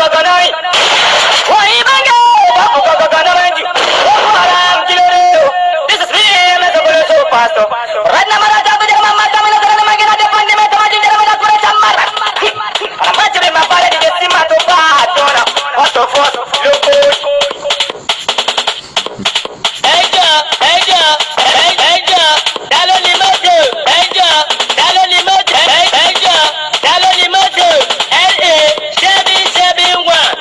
L.A. Chevy 1.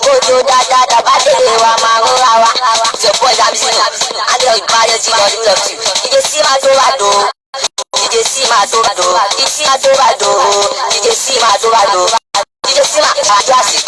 kótó dáadáa tàbá délé wa máa ń ra wa. Ìjọba ìdàmísínú, àjọ ìbáyọ̀ ti lọ́dún lọ́tù. Ìdè sí máa tó bá dò. Ìdè sí máa tó bá dò. Ìsí máa tó bá dò. Ìdè sí máa tó bá dò. Ìdè sí máa kíláàsì.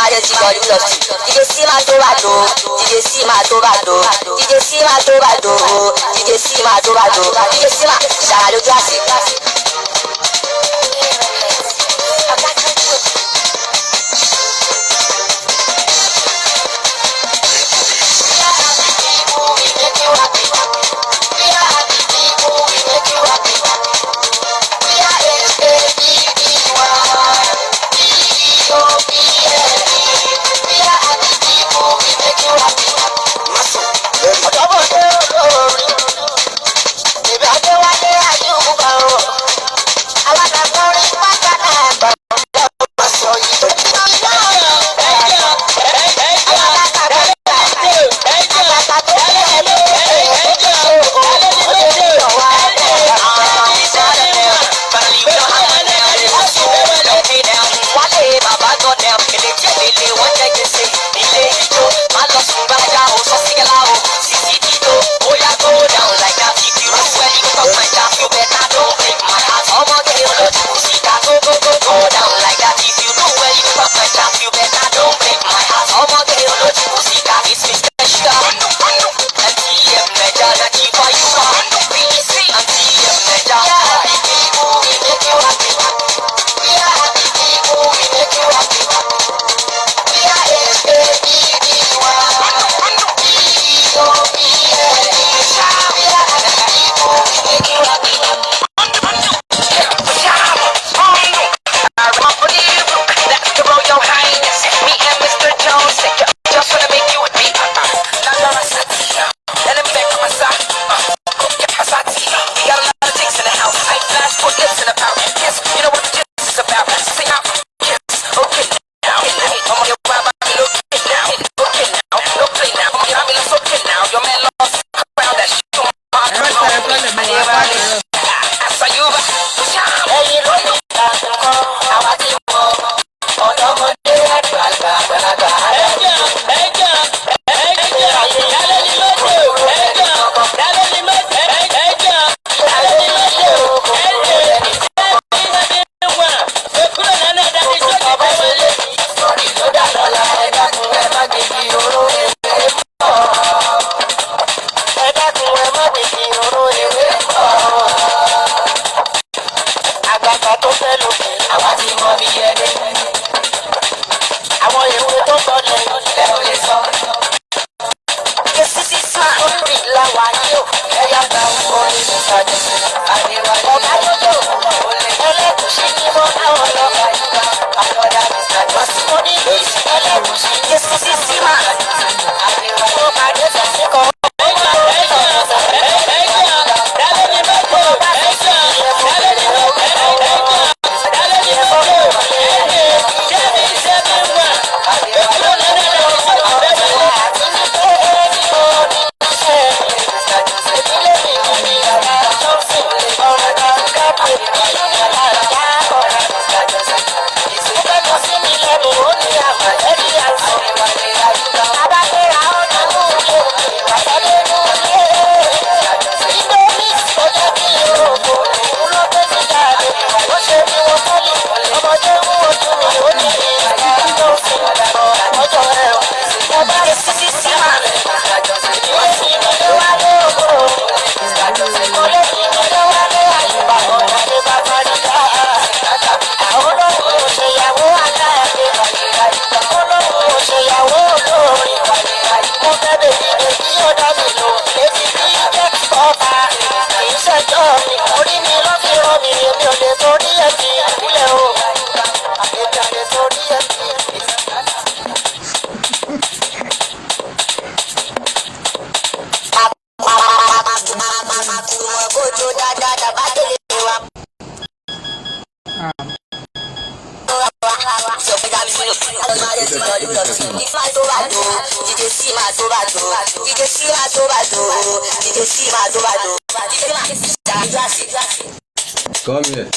DJ C máa tó bá dò, DJ C máa tó bá dò, DJ C máa tó bá dò, DJ C máa tó bá dò, DJ C máa ṣàrà lójú àsì. Come here.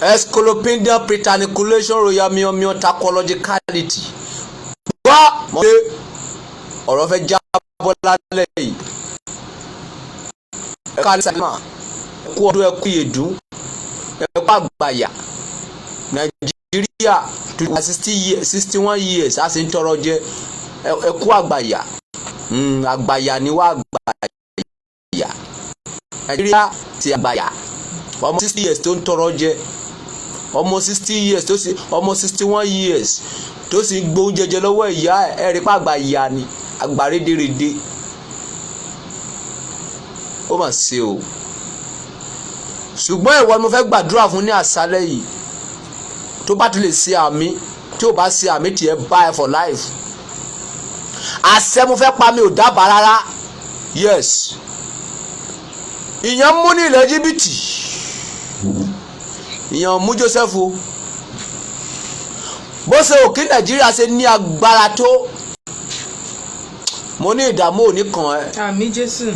Escolopendian pretaniculation royal mio tacologicality. Wá mọ̀ pé ọ̀rọ̀ fẹ́ jábọ́ lálẹ́ yìí. Ẹ̀ka sàmà ẹ̀kú ọdún ẹ̀kú ìyèdún ẹ̀kú àgbàyà Nàìjíríà 61 years a sì ń tọrọ jẹ ẹ̀kú àgbàyà àgbàyà ni wá àgbàyà Nàìjíríà ti àgbàyà ọmọ 60 years tó ń tọrọ jẹ ọmọ 60 years tó sì ọmọ 61 years tó sì gbóhùn jẹjẹ lọ́wọ́ ìyá ẹ̀ rí pa àgbàyà ni àgbà rédèrèdè ó mà ṣe o ṣùgbọ́n ìwọ ni mo fẹ́ gbàdúrà fún ní àṣálẹ́ yìí tó bá ti lè ṣe àmì tí ò bá ṣe àmì tiẹ̀ bá ẹ for life àṣẹ mo fẹ́ pa mi ò dábàá rárá yes ìyẹn mú ní ilẹ̀ Íjíbítì ìyẹn mú Jósẹ́fù bó ṣe òkè Nàìjíríà ṣe ní agbára tó mo ní ìdààmú òní kan ẹ. Àmín Jésù.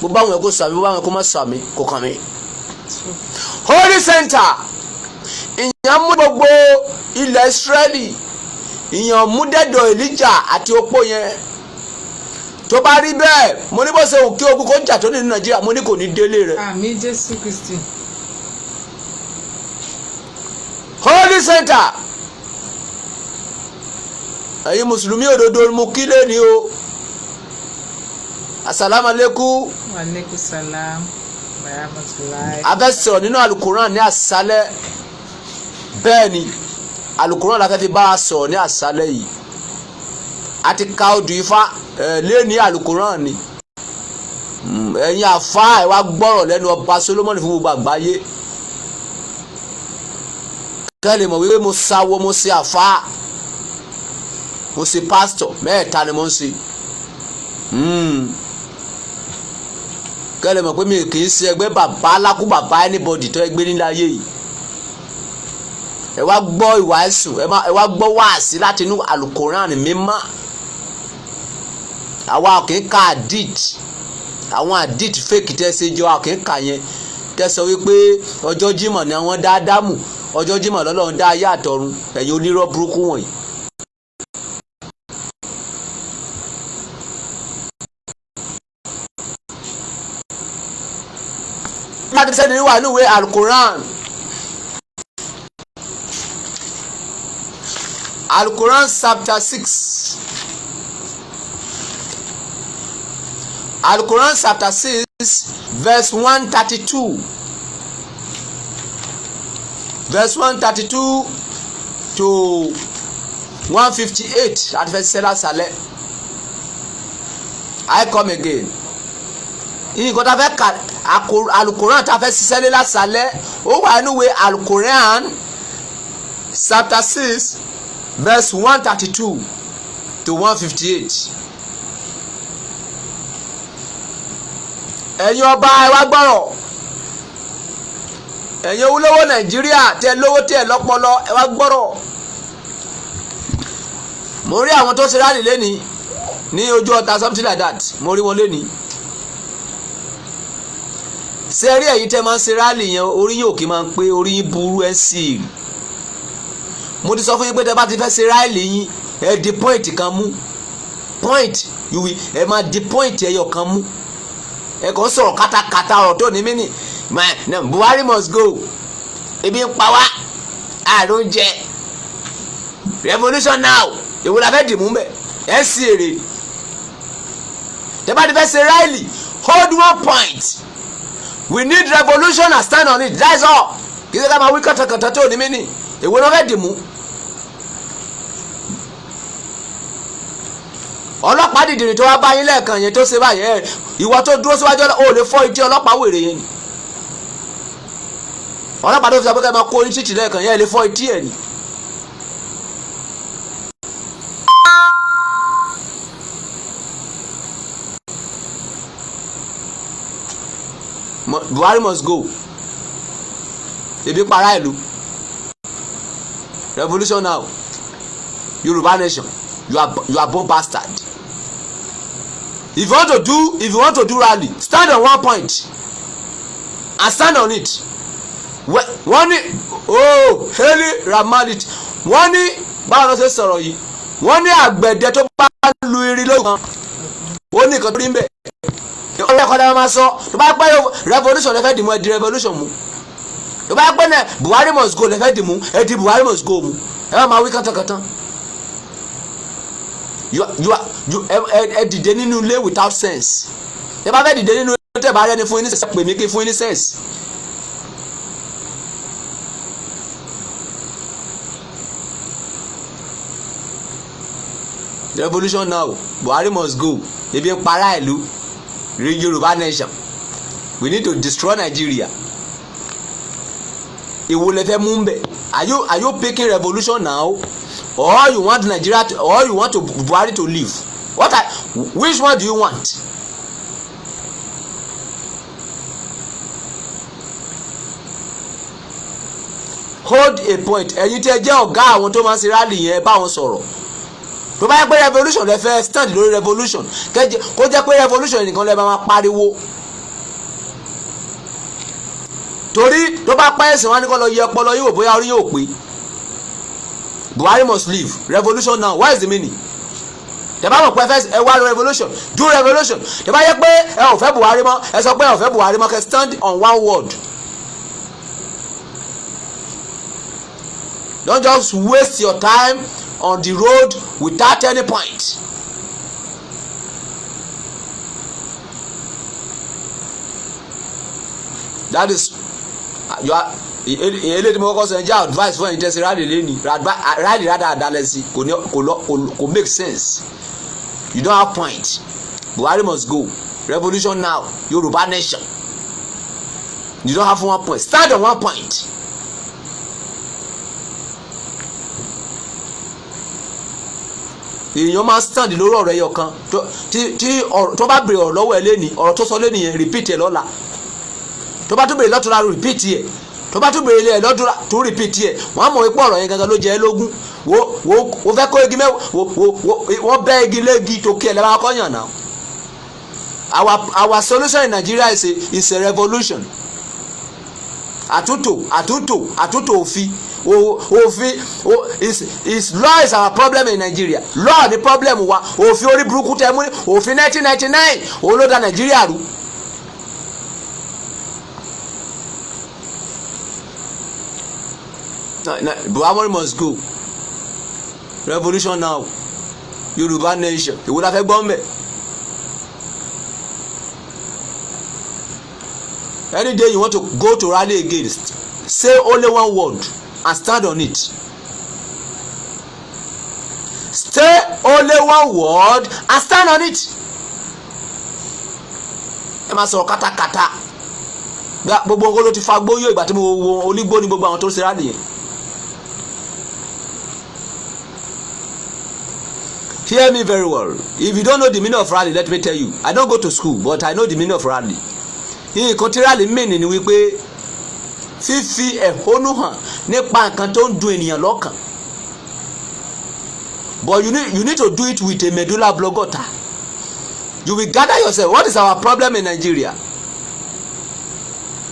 bó bá wọn kó sàmì bó bá wọn kó má sàmì kò kàn mí. Holy Center ìyẹn mú gbogbo ilẹ̀ Ísírẹ́lì ìyẹn mú dẹ́dọ̀ Èlíjà àti opó yẹn tó bá rí bẹ́ẹ̀ mo ní bó ṣe òkè ogun kó jà tó nínú Nàìjíríà mo ní kò ní délé rẹ̀. Àmín Jésù Kristi. Holy Center ẹ̀yin mùsùlùmí òdodo mo kí lé ní o asalaamualeykum. Wa alaikum salam wa rahmatullahi. a fẹ́ sọ̀rọ̀ nínú alukoran ní àṣálẹ́ bẹ́ẹ̀ ni alukoran la fẹ́ fi bá a sọ̀rọ̀ ní àṣálẹ́ yìí a ti ka odù ifá lé ní alukoran ni ẹ̀yin àfa ẹ̀ wá gbọ́rọ̀ lẹ́nu ọba Solomoni fún gbogbo àgbáyé kẹ́lẹ̀ mọ̀ wípé mo sáwọ́ mo ṣe àfa mo ṣe pásítọ̀ mẹ́ẹ̀ta ni mo ń ṣe kẹ́lẹ̀ mọ̀ pé mi kì í ṣe ẹgbẹ́ bàbá alákú bàbá anybody tó ẹgbẹ́ nílé ayé yìí ẹ wá gbọ́ ìwàásù ẹ wá gbọ́ wáàsí láti inú alukoran mímọ́ àwa kì í ka hadith àwọn hadith fake tẹ́ ṣe jọ kì í ka yẹn tẹ́ sọ wípé ọjọ́ Jímọ̀ ni àwọn dá Ádámù ọjọ́ Jímọ̀ lọ́lọ́run dá ayé àtọ̀run ẹ̀yin onírọ́ burúkú wọ̀nyí. láti sẹ́ni ní wà ní ìwé alukoran chapter 6 alukoran chapter 6 verse 132 to 158 àti fẹ́ sẹ́lá sálẹ̀ I come again nǹkan tá a fẹ́ ka alukoran tá a fẹ́ ṣiṣẹ́ lé lásàlẹ̀ ó wà nínú ìwé alukoran chapter 6 verse 132 to 158. ẹ̀yin ọba ẹ wá gbọ́rọ̀ ẹ̀yin olówó Nàìjíríà tẹ́ lówó tẹ́ lọ́pọlọ ẹ wá gbọ́rọ̀ mo rí àwọn tó ṣe rálì lẹ́ni ní ojú ọ̀tá something like that mo rí wọn lẹ́ni sẹ́rí ẹ̀yin tẹ́ máa ń ṣe rálì yẹn orí yín òkè máa ń pé orí yín burú ẹ̀ sí i mo ti sọ fún yín pé tẹ́ bá ti fẹ́ ṣe rálì yín ẹ di point kan mú point ẹ máa di point ẹyọ kan mú ẹ kàn sọ̀rọ̀ kátàkátà ọ̀rọ̀ tó ní mínì Buhari must go ebi ń pa wá àrùn jẹ revolution now èwo la fẹ́ dìmú bẹ̀ ẹ sí èrè tẹ́ bá ti fẹ́ ṣe rálì hold one point. We need revolution and stand on it. That's all. Kì í ṣe ká máa wí kàtàkàtà tó ní mí nì. Èwo ló fẹ́ dì mú? Ọlọ́pàá dìdìrì tó wá bá yín lẹ́ẹ̀kan yẹn tó ṣe báyẹn ìwọ tó dúró síwájú ò lè fọ́ etí ọlọ́pàá wèrè yẹn ni. Ọlọ́pàá tó fi sọ pé ká máa kó oyin títì lẹ́ẹ̀kan yẹn lè fọ́ etí ẹ̀ ni. Buhari must go. Ebi para ìlú. Revolution now. Yoruba nation. You are born bastard. If you want to do rally, stand on one point. and stand on it. Wọ́n ní Heli Ramalit wọ́n ní báwo ló ṣe sọ̀rọ̀ yìí wọ́n ní àgbẹ̀dẹ tó bá lu irin lójú kan ó ní nǹkan tó rí ń bẹ̀. ọ̀rẹ́ ẹ̀kọ́ dáná máa sọ tó bá pẹ́ revolution lẹ́fẹ̀ẹ́ dì mú ẹ di revolution mú tó bá pẹ́ náà Buhari must go lẹ́fẹ̀ẹ́ dì mú ẹ di Buhari must go mú ẹ má máa wí kántankantan. ẹ dìde nínú ilé without sense ẹ bá fẹ́ dìde nínú ilé tẹ̀ bá rẹ́ni fún yín ní sẹ́sẹ̀ pè mí kí fún yín ní sense. Revolution now, Buhari must go. Ebi ń para ìlú, Yorùbá nation. We need to destroy Nigeria. Èwo lẹ fẹ́ mú bẹ̀? Are you picking revolution now, or you want Nigeria to, or you want to Buhari to leave? Which one do you want? Hold a point. Ẹ̀yin tí ẹ jẹ́ ọ̀gá àwọn tó máa ń ṣe rally yẹn bá wọn sọ̀rọ̀. Tó bá yẹ pé revolution lẹ fẹ́ stand lórí revolution kó jẹ́ pé revolution nìkan lẹ máa pariwo torí tó bá pẹ́ ẹ̀sìn wọn ni kó lọ yẹ ọpọlọ yìí wò bóyá orí yóò pé Buhari must leave revolution now. What is the meaning? tẹ́ bá mọ̀ pé ẹ wá revolution do revolution. tẹ́ bá yẹ pé ẹ ò fẹ́ Buhari mọ́ ẹ sọ pé ẹ ò fẹ́ Buhari mọ́ kẹ́ stand on one word. Don't just waste your time on the road without any point. That is you are ele tí mo kọ́kọ́ sọ ẹ jẹ́ advice fún ẹ̀yin tẹ́sí rally lẹ́ni rally rádà àdálẹ́sí kò make sense. You don't have point. Buhari must go. Revolution now. Yorùbá nation. You don't have one point. Stand on one point. Èèyàn máa stand lórí ọ̀rọ̀ ẹyọ kan tó bá bèrè ọ̀rọ̀ lọ́wọ́ ẹ lẹ́ni ọ̀rọ̀ tó sọ lẹ́ni yẹn repeat ẹ lọ́la tó bá tún bèrè lọ́tùnla repeat ẹ tó bá tún bèrè ilé ẹ lọ́tùnla tó repeat ẹ wọ́n á mọ̀ wípé ọ̀rọ̀ yẹn gangan ló jẹ́ ẹ lógún wo fẹ́ kó igi wọ́n bẹ́ igi léegi tó kí ẹ lẹ́wọ́n akọ́yàn náà. Our solution in Nigeria is a revolution. Àtúntò òfin is law is our problem in Nigeria. Law ni problem wa. Òfin orí burúkú tẹ́ mú òfin 1999 òun ló dá Nigeria rú. Buhari must go. Revolution now. Yorùbá nation. Ìwọ la fẹ́ gbọ́ mbẹ̀. Any day you want to go to rally against, say only one word and stand on it. Say only one word and stand on it. Ẹ máa sọ̀rọ̀ kátàkátà. Gbogbo nǹkan ló ti fa gbóyò ìgbà tí mo wo olígbó ní gbogbo àwọn tó ń ṣe rally yẹn. Hear me very well. If you don't know the meaning of rally, let me tell you. I don't go to school, but I know the meaning of rally. Nǹkan tí rally mean ni wípé fífi ẹ̀hónú hàn nípa nǹkan tó ń dùn ènìyàn lọ́kàn. But you need to do it with a medulla oblongata. You will gather yourself. What is our problem in Nigeria?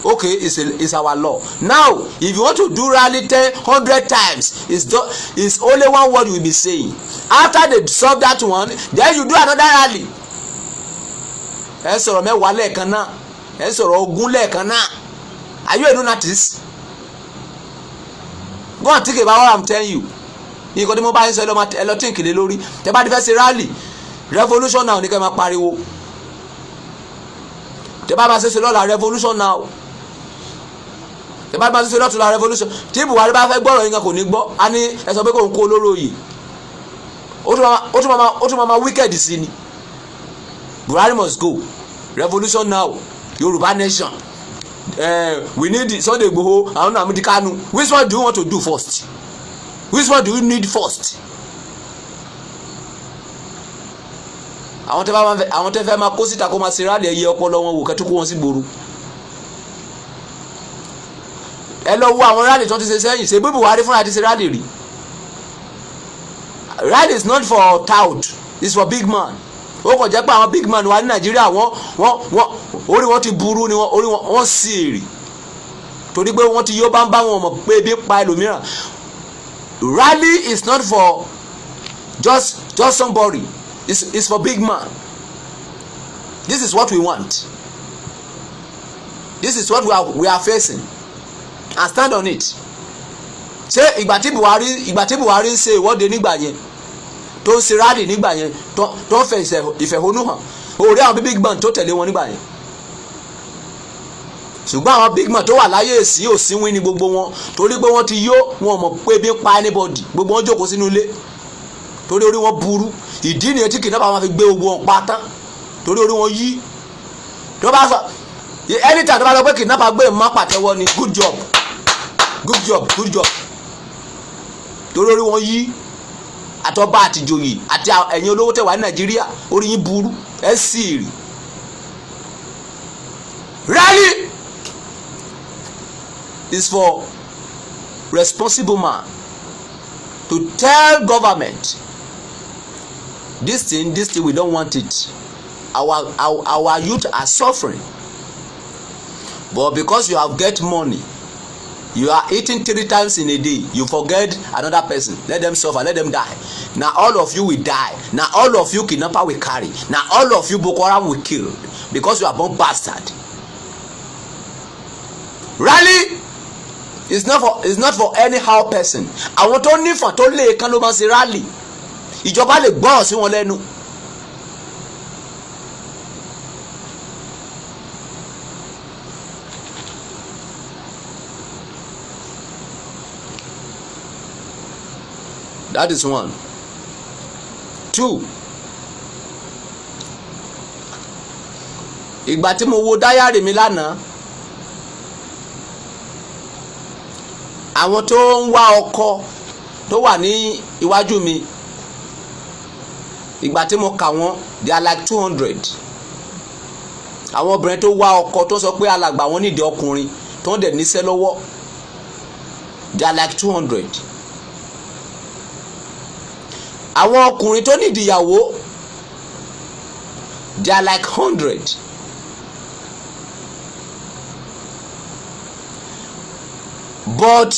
Okay, it's our law. Now, if you want to do rally 100 times, it's only one word we be saying. After they solve that one, then you do another rally. Ẹ sọ̀rọ̀ mẹ́wàá lẹ́ẹ̀kan náà. Ẹ sọ̀rọ̀ ogún lẹ́ẹ̀kan náà. Are you a lunatic? Go and think about what I'm telling you. Nǹkan tí mo bá ń sọ ẹ lọ tí ń kìlẹ̀ lórí. Tẹ́ bá ti fẹ́ ṣe rally revolution now ní kẹ́ máa pariwo. Tẹ́ bá máa ṣe lọ́la revolution now. Tẹ́ bá máa ṣe lọ́tùlá revolution. Tí Buhari bá fẹ́ gbọ́rọ̀ yín kan kò ní gbọ́. A ní ẹ sọ pé kò ń kó olóró yìí. Ó tún máa wicked sí ni. Buhari must go. Revolution now. Yorùbá nation. We need Sunday Igboho. àwọn náà Nnamdi Kanu. Which one do you want to do first? Which one do you need first? Àwọn tẹ́ fẹ́ máa kó síta kó máa ṣe rálẹ̀ ẹyẹ ọpọlọ wọn wò kẹ́ tó kó wọn sí gbòòrò. Ẹ lọ wo àwọn rálẹ̀ tó ti ṣe sẹ́yìn ṣe bí Buhari fúnra ti ṣe rálẹ̀ rí. Rally is not for tout, it's for big man. Ó kàn jẹ́ pé àwọn big man wà ní Nàìjíríà wọ́n orí wọn ti burú ni orí wọn sì èrè. torí pé wọ́n ti yó bá ń bá wọn mọ̀ pé ebi pa ẹlòmíràn. Rally is not for just somebody. It's for big man. This is what we want. This is what we are facing, and stand on it. Ṣé ìgbà tí Buhari ń ṣe ìwọ́de nígbà yẹn tó ń ṣe rally nígbà yẹn tó ń fẹ́ ìfẹ̀hónú hàn orí àwọn big man tó tẹ̀lé wọn nígbà yẹn, ṣùgbọ́n àwọn big man tó wà láyé èsì òsínwín ni gbogbo wọn torí pé wọ́n ti yó wọn mọ̀ pé bí ń pa anybody, gbogbo wọn jókòó sínú ilé torí orí wọn burú. Ìdí nìyẹn tí kidnapper máa fi gbé gbogbo wọn pa tán torí orí wọn yí. tó bá sọ anytime tó bá sọ pé kidnapper gbé má pàtẹ́wọ́ ni good job torí orí wọn yí. Àtọ́ba àtìjòyè àti ẹ̀yin olówó tẹ̀wá ní Nàìjíríà orí yín burú ẹ̀ sì rí. Rally is for responsible man to tell government this thing we don't want it. Our youth are suffering, but because you have get money, you are eating 3 times in a day, you forget another person. Let them suffer, let them die. Now all of you will die. Now all of you kidnapper will carry. Now all of you Boko Haram will kill because you are born bastard. Rally is not for anyhow person. Àwọn tó nífàn tó lè kan ló máa ṣe rally. Ìjọba lè gbọ́rọ̀ sí wọn lẹ́nu. That is 1. 2. Ìgbà tí mo wo dáyàrí mi lánàá, àwọn tó ń wá ọkọ tó wà ní iwájú mi, ìgbà tí mo kà wọ́n, they are like 200. Àwọn obìnrin tó wá ọkọ tó sọ pé alàgbà wọn nídìí ọkùnrin tó ń dẹ̀ níṣẹ́ lọ́wọ́, they are like 200. Àwọn ọkùnrin tó nídìí ìyàwó, they are like 100. But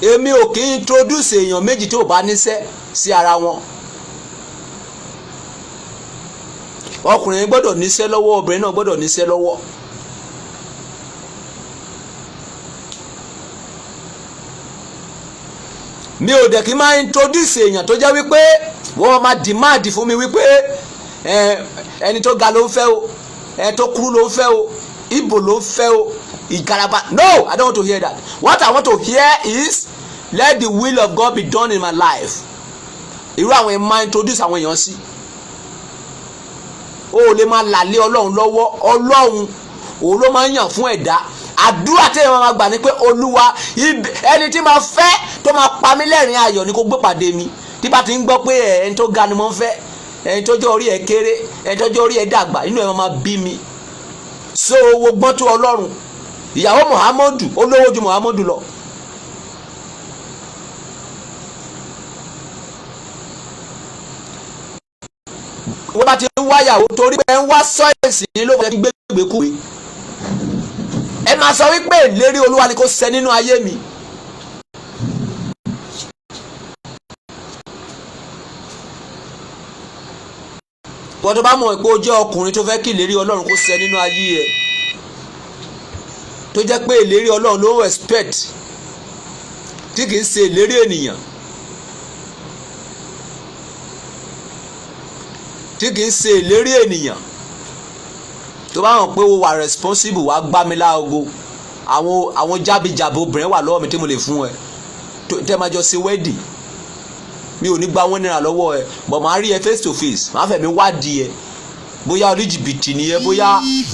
èmi ò kì í introduce èèyàn méjì tí ò bá níṣẹ́ sí ara wọn. Ọkùnrin gbọ́dọ̀ níṣẹ́ lọ́wọ́, obìnrin náà gbọ́dọ̀ níṣẹ́ lọ́wọ́. Mi ò dẹ̀ kí máa introduce èèyàn tó jẹ́ wípé wọ́n máa demand fún mi wípé ẹni tó ga ló ń fẹ́ o, ẹni tó kúrú ló ń fẹ́ o, Ìgbò ló ń fẹ́ o, Ìkàràbà. No, I don't want to hear that. What I want to hear is let the will of God be done in my life. Irú àwọn ẹ̀ máa introduce àwọn èèyàn sí. O lè máa làlé Ọlọ́run lọ́wọ́. Ọlọ́run òun ló máa ń yàn fún ẹ̀dá. Àdúrà tí èèyàn máa gbà ní pé Olúwa ẹni tí máa fẹ́ tó máa pa mí lẹ́rìn ayọ̀ ni kó gbé pàdé mi. Tí bá ti ń gbọ́ pé ẹni tó ga ni mo ń fẹ́, ẹni tó jẹ́ orí ẹ̀ kéré, ẹni tó jẹ́ orí ẹ̀ dàgbà, inú ẹ̀ máa bí mi. So wo gbọ́n tó Ọlọ́run. Ìyàwó Muhammadu olówó ju Muhammadu lọ. Wọ́n bá ti ń wáyàwó torí pé ẹ ń wá sọ́ọ̀sì ní ló fẹ́ kí gbégbé kúwe. Ẹ máa sọ wípé ìlérí Olúwa ni kò ṣẹ nínú ayé mi. Wọ́n tó bá mọ̀ pé ó jẹ́ ọkùnrin tó fẹ́ kí ìlérí Ọlọ́run kó ṣẹ nínú ayé ẹ̀, tó jẹ́ pé ìlérí Ọlọ́run ló respect tí kì í ṣe ìlérí ènìyàn, tí kì í ṣe ìlérí ènìyàn, tó bá hàn pé ó wà responsible wá gbá mi láago. Àwọn jábìjàbò obìnrin wà lọ́wọ́ mi tí mo lè fún ẹ tẹ́ máa jọ ṣe wedding. Mi ò ní gba wọn náírà lọ́wọ́ ẹ, but màá rí ẹ face to face, màá fẹ̀mí wádìí ẹ bóyá oníjìbìtì ni ẹ,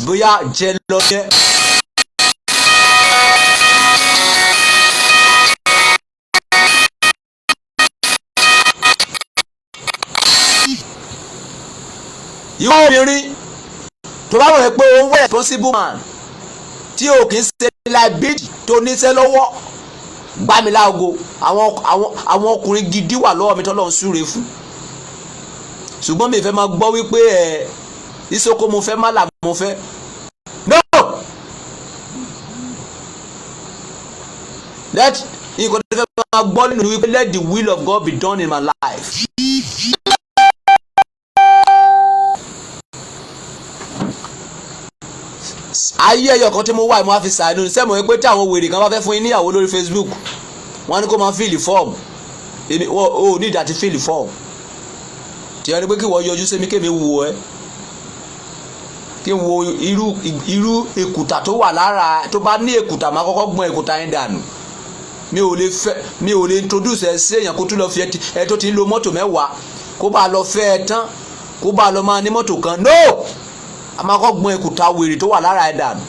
bóyá jẹ́ lọ́yẹ́. Ìwọ obìnrin tó bá wọ̀ pé ó ń wẹ̀ responsible man tí o kì í ṣe liability tó níṣẹ́ lọ́wọ́, gbá mi láago. Àwọn ọkùnrin gidi wà lọ́wọ́ mi tọ́lọ́run súre fún, ṣùgbọ́n mi fẹ́ máa gbọ́ wípé ìsoko mo fẹ́, má là mo fẹ́. No, Let the will of God be done in my life. Ayé ẹyọ kan tí mo wà mo á fi ṣàánú ní sẹ́mo pé tí àwọn wèrè kan bá fẹ́ fún yín níyàwó lórí Facebook wọ́n ní kó máa fíìlì fọ́ọ̀mù èmi ò ní ìdá ti fíìlì fọ́ọ̀mù tí wọ́n ní pé kí wọ́n yọjú sí mi kémi wo ẹ́ kí n wo irú èkúta tó wà lára tó bá ní èkúta máa kọ́kọ́ gbọ́n èkúta yẹn dànù. Mi ò lè introduce ẹ sí èèyàn kó tún lọ fi ẹ tó ti ń lo mọ́tò mẹ́wàá kó bá lọ fẹ́ ẹ tán kó bá lọ máa ní mọ́tò kan no a máa kọ́ gbọ́n èkúta wèrè tó wà lára ẹ dànù.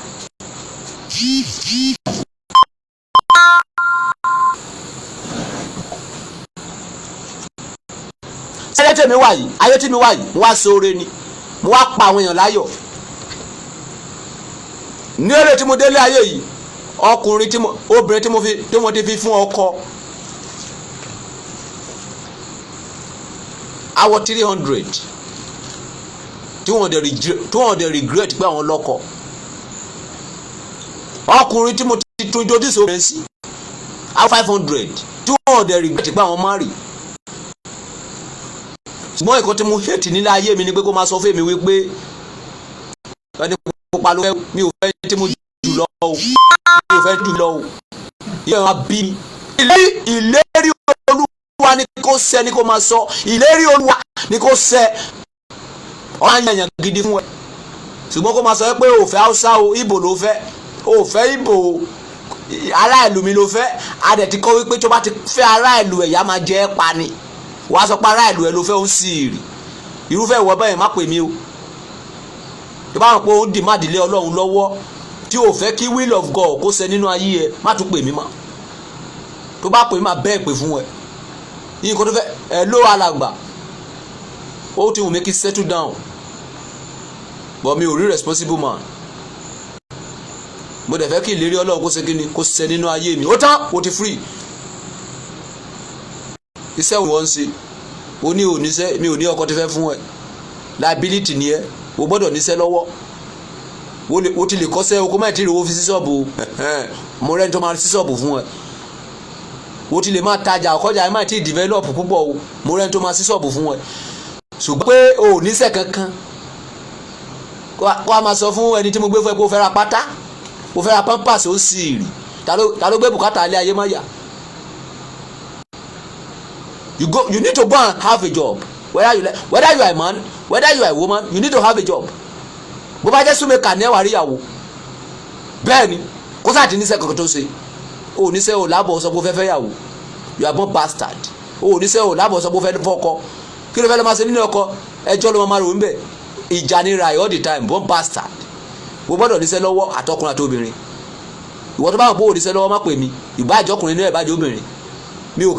ayé tí mi wà yìí mo wá sóore ni mo wá pa àwọn èèyàn láyọ̀ ní èrè tí mo délé ayé yìí ọkùnrin obìnrin tí mo ti fi fún ọkọ awọ 300 tí wọ́n dẹ̀ regret pé àwọn lọ́kọ ọkùnrin tí mo ti tún introduce obìnrin sí awọ 500 tí wọ́n dẹ̀ regret pé àwọn marry. Ṣùgbọ́n ẹ̀kọ́ tí mo hate nílé ayé mi ni pé kó máa sọ fún mi wípé ẹni pupa ló fẹ́ mi ò fẹ́ tí mo jù lọ o mi ò fẹ́ jù lọ o ìyẹn máa bí mi. ìlérí olúwa ni kò ṣẹ ni kò máa sọ ìlérí olúwa ni kò ṣẹ ọ̀hún àyàn gidi fún ẹ ṣùgbọ́n kó máa sọ pé o fẹ́ Haúsá o Ìgbò ló fẹ́ o fẹ́ Ìgbò ará ìlú mi ló fẹ́ adẹ̀ ti kọ́ wípé tó bá ti fẹ́ ará ìlú ẹ̀yà máa jẹ́ ẹ́ pa ni wàá sọ pé ará ìlú ẹ ló fẹ́ ó ń sì rì irúfẹ́ ìwọ bẹ́ẹ̀ má pè mí o tó bá wọn pé ó dì má dìlé Ọlọ́run lọ́wọ́ tí o fẹ́ kí will of God kó ṣẹ nínú ayé ẹ má tún pè mí mọ́ tó bá pè mí má bẹ́ẹ̀ pè fún ẹ yín kó tó fẹ́ ẹ ló alàgbà ó ti wù mí kí settle down but mi ò rí responsible man mo dẹ̀ fẹ́ kí ìlérí Ọlọ́run kó ṣe kí ni kó ṣẹ nínú ayé mi ó tán o ti free iṣẹ́ wọn ṣe o ní oníṣẹ́ mi ò ní ọkọ tí fẹ́ fún ẹ liability ni ẹ o gbọ́dọ̀ níṣẹ́ lọ́wọ́ o ti lè kọ́ṣẹ́ o kó má ti rí owó fi sí ṣọ́ọ̀bù mo rẹ́ni tó máa sí ṣọ́ọ̀bù fún ẹ o ti lè máa tajà ọkọjà ẹ má ti develop púpọ̀ o mo rẹ́ni tó máa sí ṣọ́ọ̀bù fún ẹ ṣùgbọ́n pé o ò níṣẹ́ kankan kó a máa sọ fún ẹni tí mo gbé fún ẹ pé o fẹ́ ra pátá o fẹ́ ra pampers ó sì rì ta ló gbé bùkátà alẹ́ ayé má yà. You need to go and have a job whether you are a man whether you are a woman you need to have a job bó bá jẹ́ súnmẹ́kà ní ẹ̀wà ríyàwó bẹ́ẹ̀ ni kó sáà ti níṣẹ́ kankan tó ṣe o níṣẹ́ o lábọ̀ sọ pé o fẹ́ fẹ́ yàwó you are born bastard o níṣẹ́ o lábọ̀ sọ pé o fẹ́ fọ́kọ kí ló fẹ́ lọ́ máa ṣe nínú ọkọ ẹjọ́ ló máa rò ń bẹ̀ ìjà ni ra all the time born bastard o gbọ́dọ̀ níṣẹ́ lọ́wọ́ àtọkùnrin àti obìnrin ìwọ tó bá wà pé o níṣẹ́ lọ́wọ́ má pè mí ìbáàjẹ́ ọkùnrin ní ìbáàjẹ́ obìnrin mi ò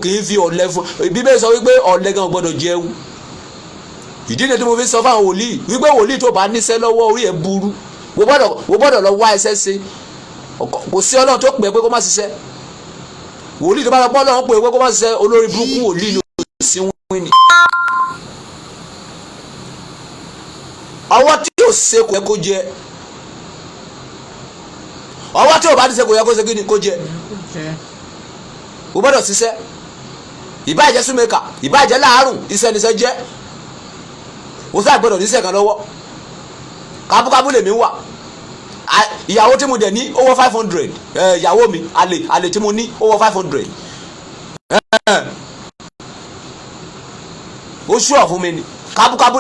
kì í fi ọ̀lẹ fún Bíbélì sọ wípé ọ̀lẹ gan gbọ́dọ̀ jẹun ìdí ni tí mo fi sọ fún àwọn wòlíì wípé wòlíì tó bá níṣẹ́ lọ́wọ́ orí ẹ̀ burú wo gbọ́dọ̀ lọ wá ẹsẹ̀ ṣe kò sí Ọlọ́run tó pè é pé kó má ṣiṣẹ́ wòlíì tó bá lọ pọ́ Ọlọ́run pè é pé kó má ṣiṣẹ́ olórí burúkú wòlíì ló sì wín ni. ọwọ́ tí yóò ṣe kò yẹ kó jẹ ọwọ́ tí yóò bá ti ṣe kò yẹ kó ṣe kí ni kó jẹ o gbọ́dọ̀ ṣiṣẹ́ ìbáàjẹ́ súnmẹ́kà ìbáàjẹ́ láàárùn iṣẹ́ níṣẹ́ jẹ́ o sáà gbọ́dọ̀ níṣẹ́ kan lọ́wọ́ kábúkábú lèmi wà ìyàwó tí mo dẹ̀ ní owó 500 ìyàwó mi àlè tí mo ní owó 500 ó ṣúọ̀ fún mi ni kábúkábú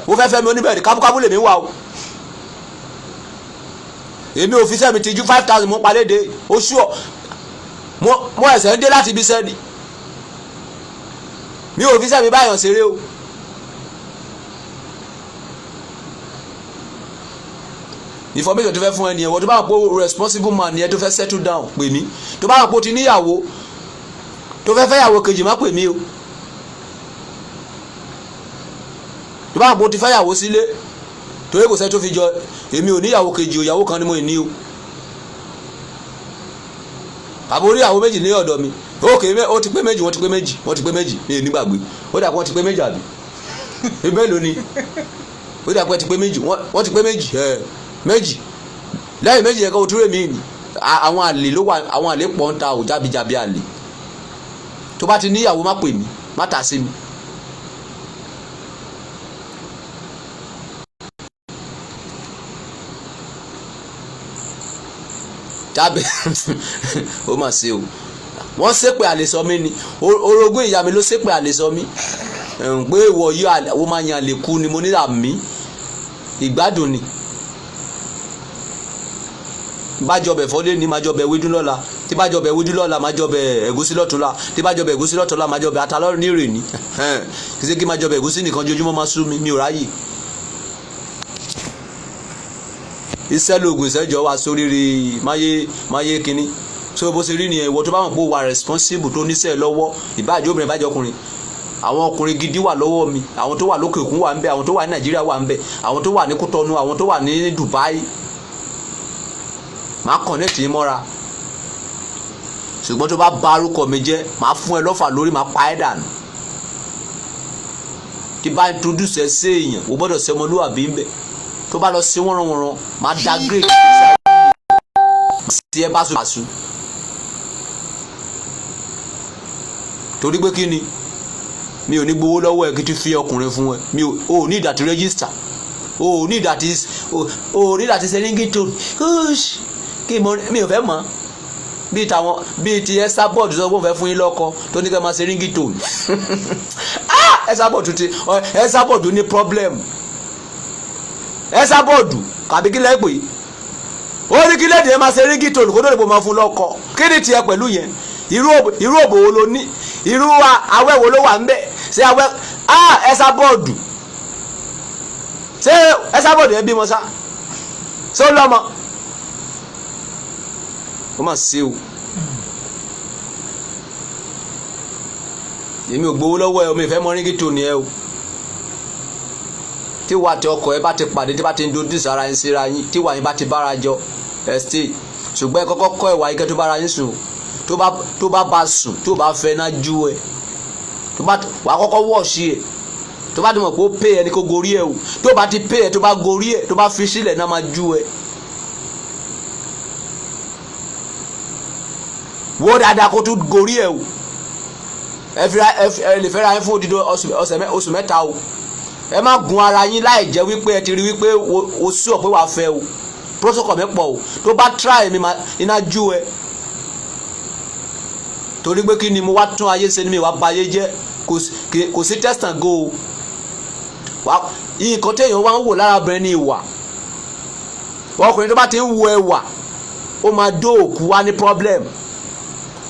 o fẹ́ fẹ́ mi oníbẹ̀rẹ̀ kábúkábú lèmi wà o èmi ò fi sẹ́mi ti ju 5,000 mú palédè ó ṣúọ̀ mo ẹsẹ̀ ń dé láti ibi sẹ́ni mi ò fi sẹ́mi báyọ̀ ṣeré o information tó fẹ́ fún ẹni ẹ̀wọ̀n tó bá wà pé responsible man ni ẹ tó fẹ́ settle down pè mí tó bá wà pé o ti níyàwó tó fẹ́ fẹ́yàwó kejì má pè mí o tó bá wà pé o ti fẹ́yàwó sílé torí kò sẹ́ tó fi jọ èmi ò níyàwó kejì o ìyàwó kan ni mo ní o àbórí àwọn méjì ní ọ̀dọ̀ mi ókè ó ti pé méjì wọ́n ti pé méjì ní nígbàgbé ó dà pé wọ́n ti pé méjì àbí mélòó ni ó dà pé wọ́n ti pé méjì wọ́n ti pé méjì méjì lẹ́yìn méjì yẹn kó o túré mi ni àwọn àlè ló wà, àwọn àlè pọ̀ ń ta ò jábíjábí àlè. Tó bá ti níyàwó má pè mí, má tà sí mi. Jábẹ́ ó mà ṣe o, wọ́n ṣépè àlè sọ mí ni, orogún ìyá mi ló ṣépè àlè sọ mí pé ìwọ yìí ó máa yan àlè kú ni. Mo ní àmì ìgbádùn ni, bá jọbẹ̀ fọ́lé ní máa jọbẹ̀ wídú lọ́la, tí bá jọbẹ̀ wídú lọ́la máa jọbẹ̀ ẹ̀gúsí lọ́túnla, tí bá jọbẹ̀ ẹ̀gúsí lọ́túnla máa jọbẹ̀ ata lọ́rùn ní ìrèní. Kì í ṣe kí máa jọbẹ̀ ẹ̀gúsí nìkan jojúmọ́ máa sú mi, mi ò ráyè. Iṣẹ́ lóògùn ìṣẹ́jọ́ wa sóríire máyé kínní. So bó ṣe rí nìyẹn, ìwọ tó bá mọ̀ pé ó wà responsible tó níṣẹ́ lọ́wọ́, ìbáàjẹ́ obìnrin ìbáàjẹ́ ọkùnrin, àwọn ọkùnrin gidi wà lọ́wọ́ mi, àwọn tó wà lókè òkun wà ń bẹ, àwọn tó wà ní Nàìjíríà wà ń bẹ, àwọn tó wà ní Kútọ́nù, àwọn tó wà ní Dubai, máa connect yín mọ́ra. Ṣùgbọ́n tó bá bà orúkọ mi jẹ́, máa fún ẹ lọ́fà lórí, máa pa ẹ́ dànù. Tí bá introduce ẹ sí èèyàn, o gbọ́dọ̀ ṣe ọmọlúwàbí ń bẹ. Tó bá lọ sí wọ́nranwọ̀nran, máa dá grade sí ẹ báṣubàṣu. Torí pé kí ni, mi ò ní gbowó lọ́wọ́ ẹ kí ti fi ọkùnrin fún ẹ, mi ò ní ìdàtí register, ò ní ìdàtí sẹ́ríngìtò kí mi ò fẹ́ mọ̀ bíi ti Esabod sọ pé òun fẹ́ fún yín lọ́kọ tó ní kẹ́ máa sẹ́ríngìtò. Esabod ní problem. Esabod kàbí kí lẹ́ pè ó ní kí lẹ́dìí ẹ máa sẹ́ríngìtò kó tó lè bò máa fún lọ́kọ. Kí ni tiẹ̀ pẹ̀lú yẹn? Irú òbò wo ló ní? Irú awẹ́ wo ló wà ń bẹ̀? Ṣé awẹ́ Esabod, ṣé Esabod ẹ bímọ sá? Ṣé ó lọ́mọ? Ó mà ṣe o. Èmi ò gbowó lọ́wọ́ ẹ, omi ìfẹ́ mọ́ ríngìtò ni ẹ o. Tí wà tí ọkọ ẹ bá ti pàdé, tí bá ti ń dojú sára yín síra yín, tí wà yín bá ti bára jọ ẹ stay. Ṣùgbọ́n ẹ kọ́kọ́ kọ́ ìwà yín kẹ́ tó bára yín sùn. Tó bá sùn, tó bá fẹ́ náà jú ẹ, wà á kọ́kọ́ wọ̀ sí ẹ. Tó bá ti mọ̀ pé ó pay ẹ ní kó gorí ẹ o. Tó bá ti pay ẹ, tó bá gorí ẹ, tó bá fi sílẹ̀ náà máa jú ẹ. Wo dáadáa kó tún gorí ẹ o. Ẹ lè fẹ́ ra yín fún odidi oṣù mẹ́ta o. Ẹ má gun ara yín láì jẹ́ wípé ẹ ti rí wípé o sí ọ̀ pé wàá fẹ́ o. Protocol mi pọ̀ o. Tó bá try mi iná jú ẹ. Torí pé kí ni mo wá tún ayé ṣe ni mi wá ba ayé jẹ́, kò sí test and go o. Nǹkan téèyàn wá ń wò lára obìnrin ní ìwà. Ọkùnrin tó bá ti ń wo ẹwà, ó máa dó òkú wá ní problem.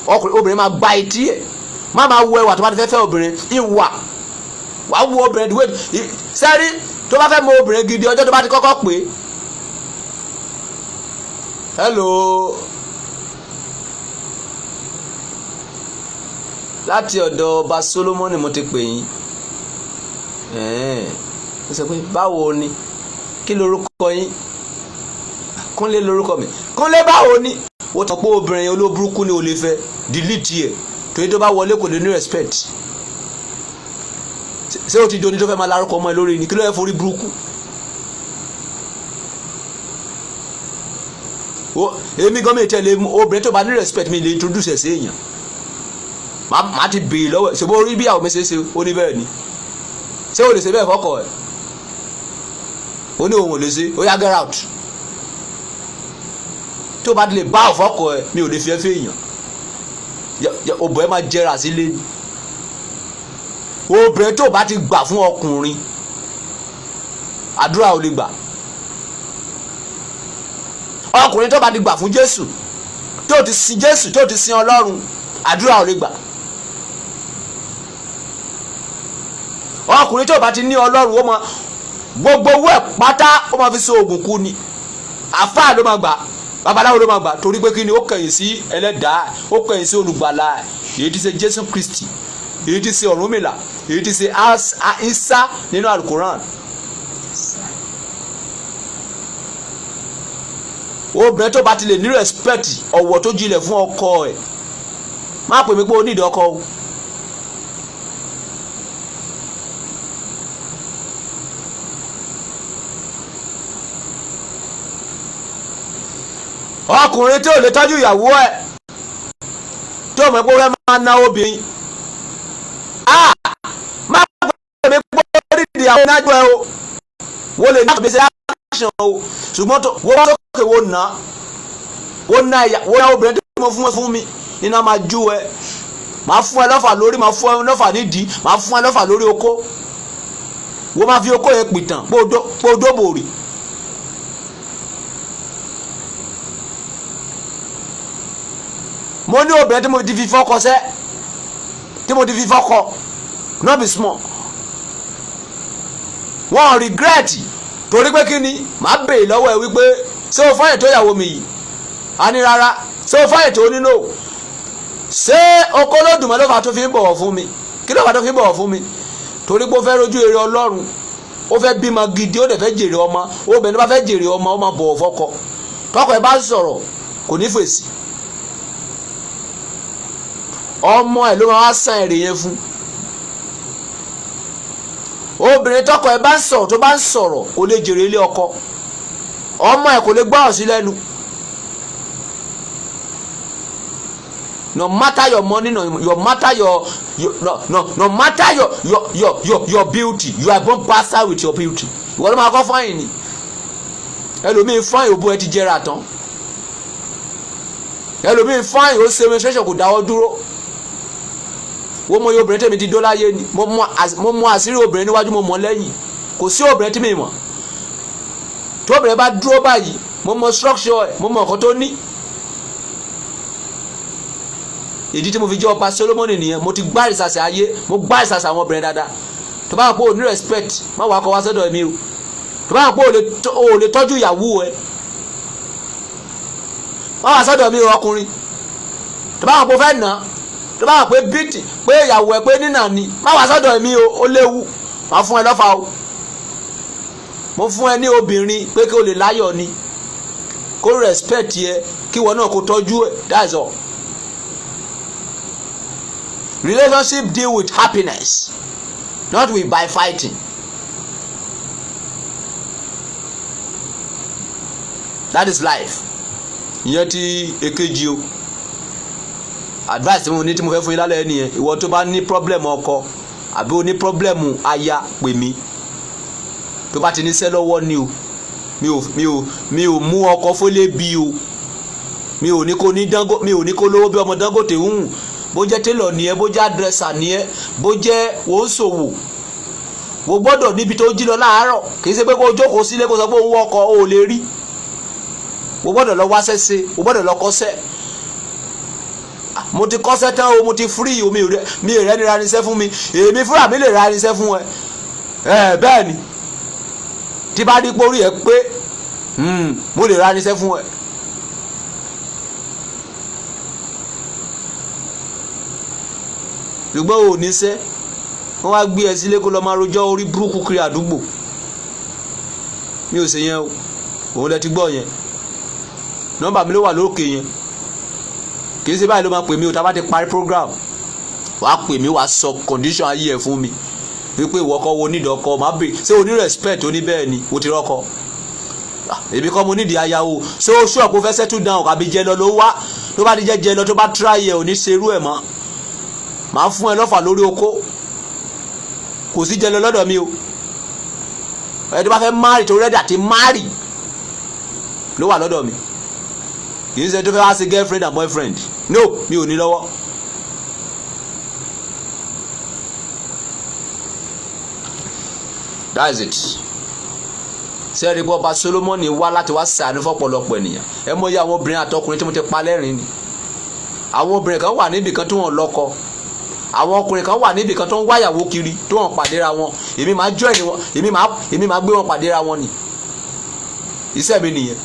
Obìnrin máa gba etí ẹ̀. Má máa wo ẹwà tó bá ti fẹ́ fẹ́ obìnrin, ìwà. Wàá wo obìnrin ìwé sẹ́rí tó bá fẹ́ mọ obìnrin gidi ọjọ́ tó bá ti kọ́kọ́ pè é. Hello. Láti ọ̀dọ̀ ọba Solomoni mo ti pè yín. Ó sọ pé báwo ni, kí lorúkọ yín? Kúnlé lorúkọ mi. Kúnlé báwo ni? Ó tọ́ pé obìnrin olóburúkú ni o lè fẹ́, delete ẹ̀ torí tó bá wọlé kò lè ní respect. Ṣé o ti jọ ní tó fẹ́ máa lárúkọ ọmọ ẹ lórí ni? Kí ló yẹ forí burúkú? Èmi gan mi tẹ̀lé obìnrin tó bá ní respect mi lè introduce ẹ̀ sí èèyàn. Màá ti bèèrè lọ́wọ́ ẹ̀ ṣe bó rí bí àwọn mi ṣe ó ní bẹ́ẹ̀ ni. Ṣé o lè ṣe bẹ́ẹ̀ fọ́kọ ẹ̀? Ó ní òun ò lè ṣe, ó yá get out. Tó bá lè bá ọ̀fọ́kọ ẹ̀ mi ò lè fi ẹ́ fẹ́ èèyàn. Òbò ẹ máa jẹrà sílé ni. Obìnrin tó bá ti gbà fún ọkùnrin, àdúrà ò lè gbà. Ọkùnrin tó bá ti gbà fún Jésù, tó ti sin Jésù, tó ti sin Ọlọ́run, àdúrà ò lè gbà. Ọkùnrin tó bá ti ní Ọlọ́run, ó máa gbogbo owó ẹ̀ pátá ó máa fi so oògùn kú ni. Àfáà ló máa gbà, babaláwo ló máa gbà, torí pé kí ni ó kẹ̀yìn sí ẹlẹ́dàá, ó kẹ̀yìn sí olùgbàlà, èyí tí ṣe Jésù Kristi, èyí tí ṣe Ọ̀rúnmìlà, èyí tí ṣe Ìsá nínú Al-Quran. Obìnrin tó bá ti lè ní respect, ọ̀wọ̀ tó jinlẹ̀ fún ọkọ ẹ̀, má pè mí pé o ní ìdí ọkọ o. ọkùnrin tí ò lè tọ́jú ìyàwó ẹ̀ tó mọ̀ pé ó fẹ́ máa ná obìnrin má gbé mi pé orí ìyàwó nájú ẹ o wọ́n lè ní àgbèsè action o ṣùgbọ́n wọ́n sókè wọ́n ná obìnrin tí mo fún mi iná máa jú ẹ máa fún ẹ lọ́fà lórí máa fún ẹ lọ́fà nídìí máa fún ẹ lọ́fà lórí okó wọ́n máa fi okó yẹn pìtàn pé ó dóbò rí. mo ní obìnrin tí mo ti fi fọ́kọ sẹ́ tí mo ti fi fọ́kọ no be small wọ́n regret torí pé kí ni màá béèrè lọ́wọ́ ẹ wípé ṣé o fọ́yẹ̀ tó ìyàwó mi yìí a ní rárá ṣé o fọ́yẹ̀ tó nínú ṣé oko lódùmọ̀ ló fà tó fi ń bọ̀wọ̀ fún mi kí ló fà tó fi ń bọ̀wọ̀ fún mi torí pé ó fẹ́ rojú èrè Ọlọ́run ó fẹ́ bímọ gidi ó dẹ̀ fẹ́ jèrè ọmọ obìnrin tó bá fẹ́ jèrè ọmọ ó máa bọ̀wọ̀ fọ́kọ tọkọ ẹ bá sọ̀rọ̀ kò ní fèsì ọmọ ẹ ló máa wá san èrè yẹn fún obìnrin tọkọ ẹ bá ń sọ̀rọ̀ tó bá ń sọ̀rọ̀ kò lè jèrè ilé ọkọ ọmọ ẹ kò lè gbọ́ ọ̀sí lẹ́nu no matter your money no matter no matter your beauty you are born bastard with your beauty ìwọ ló máa kọ́ fáyìn ni ẹlòmíín fáyìn òbú ẹ ti jẹrà tán ẹlòmíín fáyìn ó ṣe menstruation kò dáwọ́ dúró wọ́n mọ iye obìnrin tèmi ti dó láyé ni mo mọ àṣírí obìnrin níwájú mo mọ lẹ́yìn kò sí obìnrin tí mi mọ̀ tí obìnrin bá dúró báyìí mo mọ structure ẹ̀ mo mọ nǹkan tó ní ìdí tí mo fi jẹ́ ọba Solomoni nìyẹn mo ti gbá ìsàsẹ̀ ayé mo gbá ìsàsẹ̀ àwọn obìnrin dáadáa tó bá wà pé o ní respect má wàá kọ wá sọ́dọ̀ mi o tó bá wà pé o lè tọ́jú ìyàwó ẹ má wàá sọ́dọ̀ mi o ọkùnrin tó bá wà pé o fẹ́ nà tó bá wà pé bíìtì pé ìyàwó ẹ pé nínà ni má wàá sọ́dọ̀ mi o ó léwu má fún ẹ lọ́fà o mo fún ẹ ní obìnrin pé kí o lè láyọ̀ ni kó respect yẹ kí ìwọ náà kó tọ́jú ẹ that's all. Relationship deal with happiness, not with by fighting. That is life. Ìyẹn ti èkejì o. Advice tí mo ní tí mo fẹ́ fún yín lálẹ́ nìyẹn. Ìwọ tó bá ní problem ọkọ àbí o ní problem aya pè mí. Tó bá ti ní sẹ́ lọ́wọ́ ni o. Mi ò mú ọkọ fólé bí o. Mi ò ní kó lówó bí ọmọ Dangote hùn. Bó jẹ́ tailor ni ẹ bó jẹ́ dresser ni ẹ bó jẹ́ wòósòwò wo gbọ́dọ̀ níbi tó jí lọ láàárọ̀ kì í ṣe pé kó jókòó sílé kó sọ pé òun ọkọ̀ ò lè rí wo gbọ́dọ̀ lọ wá sẹ́sẹ́ wo gbọ́dọ̀ lọ kọ́sẹ́ mo ti kọ́sẹ́ tán o mo ti free o mi ò rẹ́ ni ra irinṣẹ́ fún mi èmi fúnra mi lè ra irinṣẹ́ fún ẹ bẹ́ẹ̀ ni tí bá rí pórí ẹ pé mo lè ra irinṣẹ́ fún ẹ. ṣùgbọ́n ò ní sẹ́ wọ́n wá gbé ẹ sílé kó lọ máa rojọ́ orí burúkú kiri àdúgbò mi ò ṣe yẹn o òun lẹ ti gbọ́ yẹn nọ́mbà mi ló wà lókè yẹn kì í ṣe báyìí ló máa pè mí o tá a bá ti parí program wàá pè mí wàá sọ condition ayé ẹ fún mi wípé ìwọ kọ́ wo nídìí ọkọ máa bè ṣé o ní respect o ní bẹ́ẹ̀ ni o ti rọ́kọ èmi kọ́ mo nídìí aya o ṣé o ṣú ọ̀pọ̀ fẹ́ settle down àbí jẹ lọ ló wá tó bá ti jẹ lọ tó bá try ẹ ò ní ṣerú ẹ̀ mọ́ màá fún ẹ lọ́fà lórí oko kò sí jẹ lọ lọ́dọ̀ mi o ẹ tó bá fẹ́ marry tó rẹ́dà ti marry ló wà lọ́dọ̀ mi kì í ṣe tó fẹ́ wá sí girlfriend and boyfriend no mi ò ní lọ́wọ́. That's it. Sẹ́ẹ̀rì bọ́ ọba Solomoni wá láti wá sàánú fọ́pọ̀lọpọ̀ ènìyàn ẹ mọ̀ yẹ àwọn obìnrin àtọkùnrin tí mo ti pa lẹ́rìn ni àwọn obìnrin kan wà níbì kan tí wọ́n lọ́kọ àwọn ọkùnrin kan wà níbì kan tó ń wáyàwó kiri tó wọ́n pàdéra wọn èmi máa join wọn èmi máa gbé wọn pàdéra wọn ni iṣẹ́ mi nìyẹn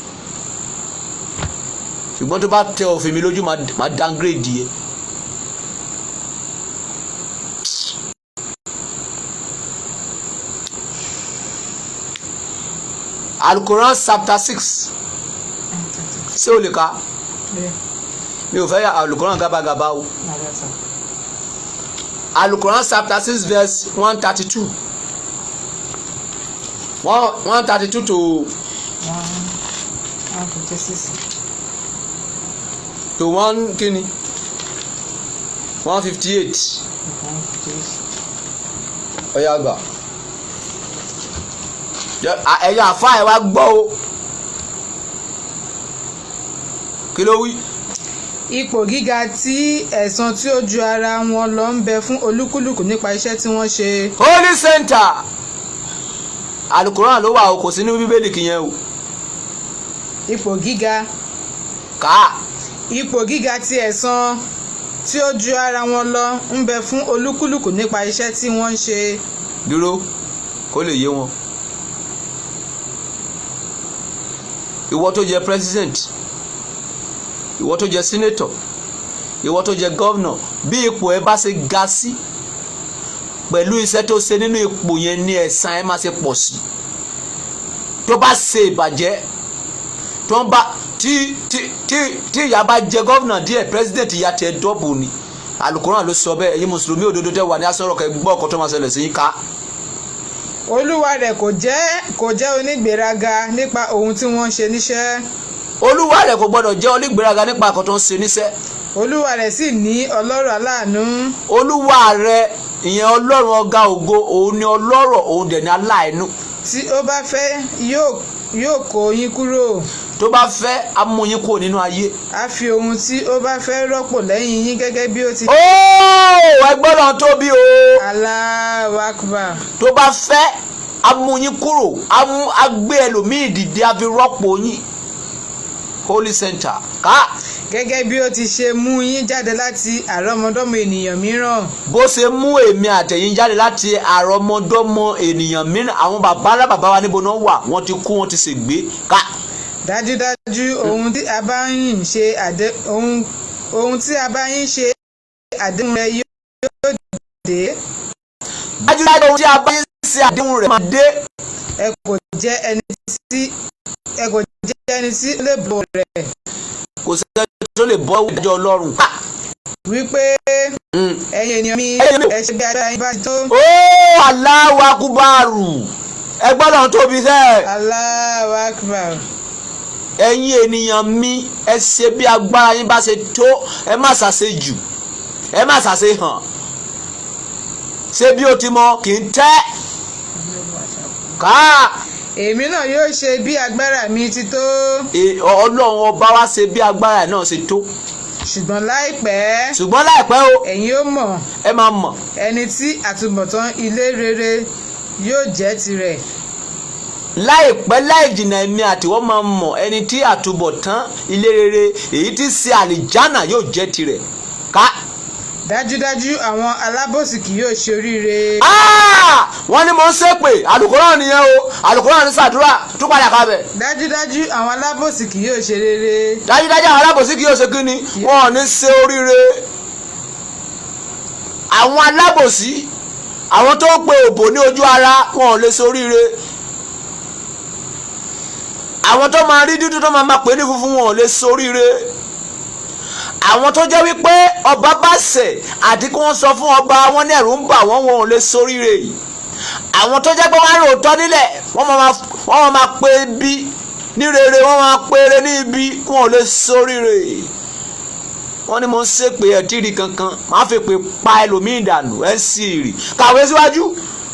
ṣùgbọ́n tó bá tẹ òfin mi lójú máa downgrade yẹ. Al-Quran chapter 6 ṣé o lè ka mi ò fẹ́ yà Al-Quran gabagaba o Al-Quran chapter 6 verse 132 132 to 156 to 1 kíni 158 ọ̀yà àgbà ẹ̀yà àfa ẹ̀ wá gbọ́ o kí ló wí. ipò gíga tí ẹ̀san tí ó ju ara wọn lọ ń bẹ fún olúkúlùkù nípa iṣẹ́ tí wọ́n ṣe. Holy Center alukoran ló wà o kò sí ní bíbélì kìyẹn o. ipò gíga. ká. ipò gíga tí ẹ̀san tí ó ju ara wọn lọ ń bẹ fún olúkúlùkù nípa iṣẹ́ tí wọ́n ń ṣe. dúró kó lè yé wọn. ìwọ tó jẹ president, ìwọ tó jẹ senator, ìwọ tó jẹ governor, bí ipò ẹ bá ṣe ga sí pẹ̀lú iṣẹ́ tó ṣe nínú ipò yẹn ní ẹ̀san ẹ máa ṣe pọ̀ sí. tó bá ṣe ìbàjẹ́ tó ń bá tí ìyá bá jẹ governor díẹ̀ president ìyá tẹ dọ́bù ni alukoran ló sọ bẹ́ẹ̀. ẹ̀yin mùsùlùmí òdodo tẹ́ wà ní asọ̀rọ̀ kẹ́ gbọ́ ọkọ̀ tó máa ṣẹlẹ̀ sí yín ká. olúwa rẹ̀ kò jẹ́ onígbéraga nípa ohun tí wọ́n ń ṣe níṣẹ́. olúwa rẹ̀ kò gbọ́dọ̀ jẹ́ onígbéraga nípa ọkọ̀ tó ń ṣe níṣẹ́. olúwa rẹ̀ sì ní ọlọ́rọ̀ aláàánú. olúwa rẹ̀ ìyẹn ọlọ́run ọ̀gá ògo òun ni ọlọ́rọ̀ òun dẹ̀ ní aláàánú. tí ó bá fẹ́ yóò kó yín kúrò. tó bá fẹ́ á mú yín kúrò nínú ayé. a fi ohun tí ó bá fẹ́ rọ́pò lẹ́yìn yín gẹ́gẹ́ bí ó ti. ẹgbọ́n náà tóbi o. Allahu Akbar. tó bá fẹ́ á mú yín kúrò á gbé ẹlòmíì dìde á fi rọ́pò yín. Holy Center ká. gẹ́gẹ́ bí ó ti ṣe mú yín jáde láti àrọ́mọdọ́mọ ènìyàn mìíràn. bó ṣe mú èmi àtẹ̀yìn jáde láti àrọ́mọdọ́mọ ènìyàn mìíràn. àwọn bàbá wa níbo náà wà wọ́n ti kú wọ́n ti ṣègbé ká. dájúdájú ohun tí a bá yín ṣe àdéhùn rẹ̀ yóò dé. dájúdájú ohun tí a bá yín ṣe àdéhùn rẹ̀ máa dé. ẹ kò jẹ́ ẹni tí ó lè bọ̀ rẹ̀. kò sẹ́ni tó lè bọ́ ìdájọ́ Ọlọ́run. wípé ẹ̀yin ènìyàn mi ẹ ṣe bí agbára yín bá ti tó. Allahu Akbar ẹ gbọ́dọ̀ tóbi sẹ́. Allahu Akbar. ẹ̀yin ènìyàn mi ẹ ṣe bí agbára yín bá ṣe tó. ẹ má ṣàṣe jù ẹ má ṣàṣe hàn. ṣé bí o ti mọ kì í tẹ́ ká. èmi náà yóò ṣe bí agbára mi ti tó. Ọlọ́run ọba wa ṣe bí agbára náà ṣe tó. ṣùgbọ́n láìpẹ́ o. ẹ̀yin ó mọ̀. ẹ máa mọ̀. ẹni tí àtúbọ̀tán ilé rere yóò jẹ́ tirẹ̀. láìpẹ́ láì jìnnà èmi àtiwọ́ máa mọ̀ ẹni tí àtúbọ̀tán ilé rere èyí tí ṣe àlìjánà yóò jẹ́ tirẹ̀ ká. dájúdájú àwọn alábòsí kì yóò ṣe oríire. wọ́n ní mo ń ṣépè àlùkòrán nìyẹn o àlùkòrán ní sàdúrà tún padà kábẹ̀. dájúdájú àwọn alábòsí kì yóò ṣe rere. dájúdájú àwọn alábòsí kì yóò ṣe kíni wọn ò ní ṣe oríire. àwọn alábòsí àwọn tó ń pe òbò ní ojú ara wọn ò lè ṣe oríire. àwọn tó máa rí dúdú tó máa pè ní funfun wọn ò lè ṣe oríire. àwọn tó jẹ́ wípé ọba bá ṣẹ̀ àti kí wọ́n sọ fún ọba wọn ní ẹ̀rù ń bà wọ́n wọn ò lè ṣoríire yìí. àwọn tó jẹ́ pé wọ́n á rò tọ́ nílẹ̀ wọ́n máa pe bí ní rere wọ́n máa pe eré ní ibi wọn ò lè ṣoríire yìí. wọ́n ní mo ń ṣépè ẹ̀tìrì kankan máa fi pè pa ẹlòmíì dànù ẹ̀ sì rì kàwé síwájú.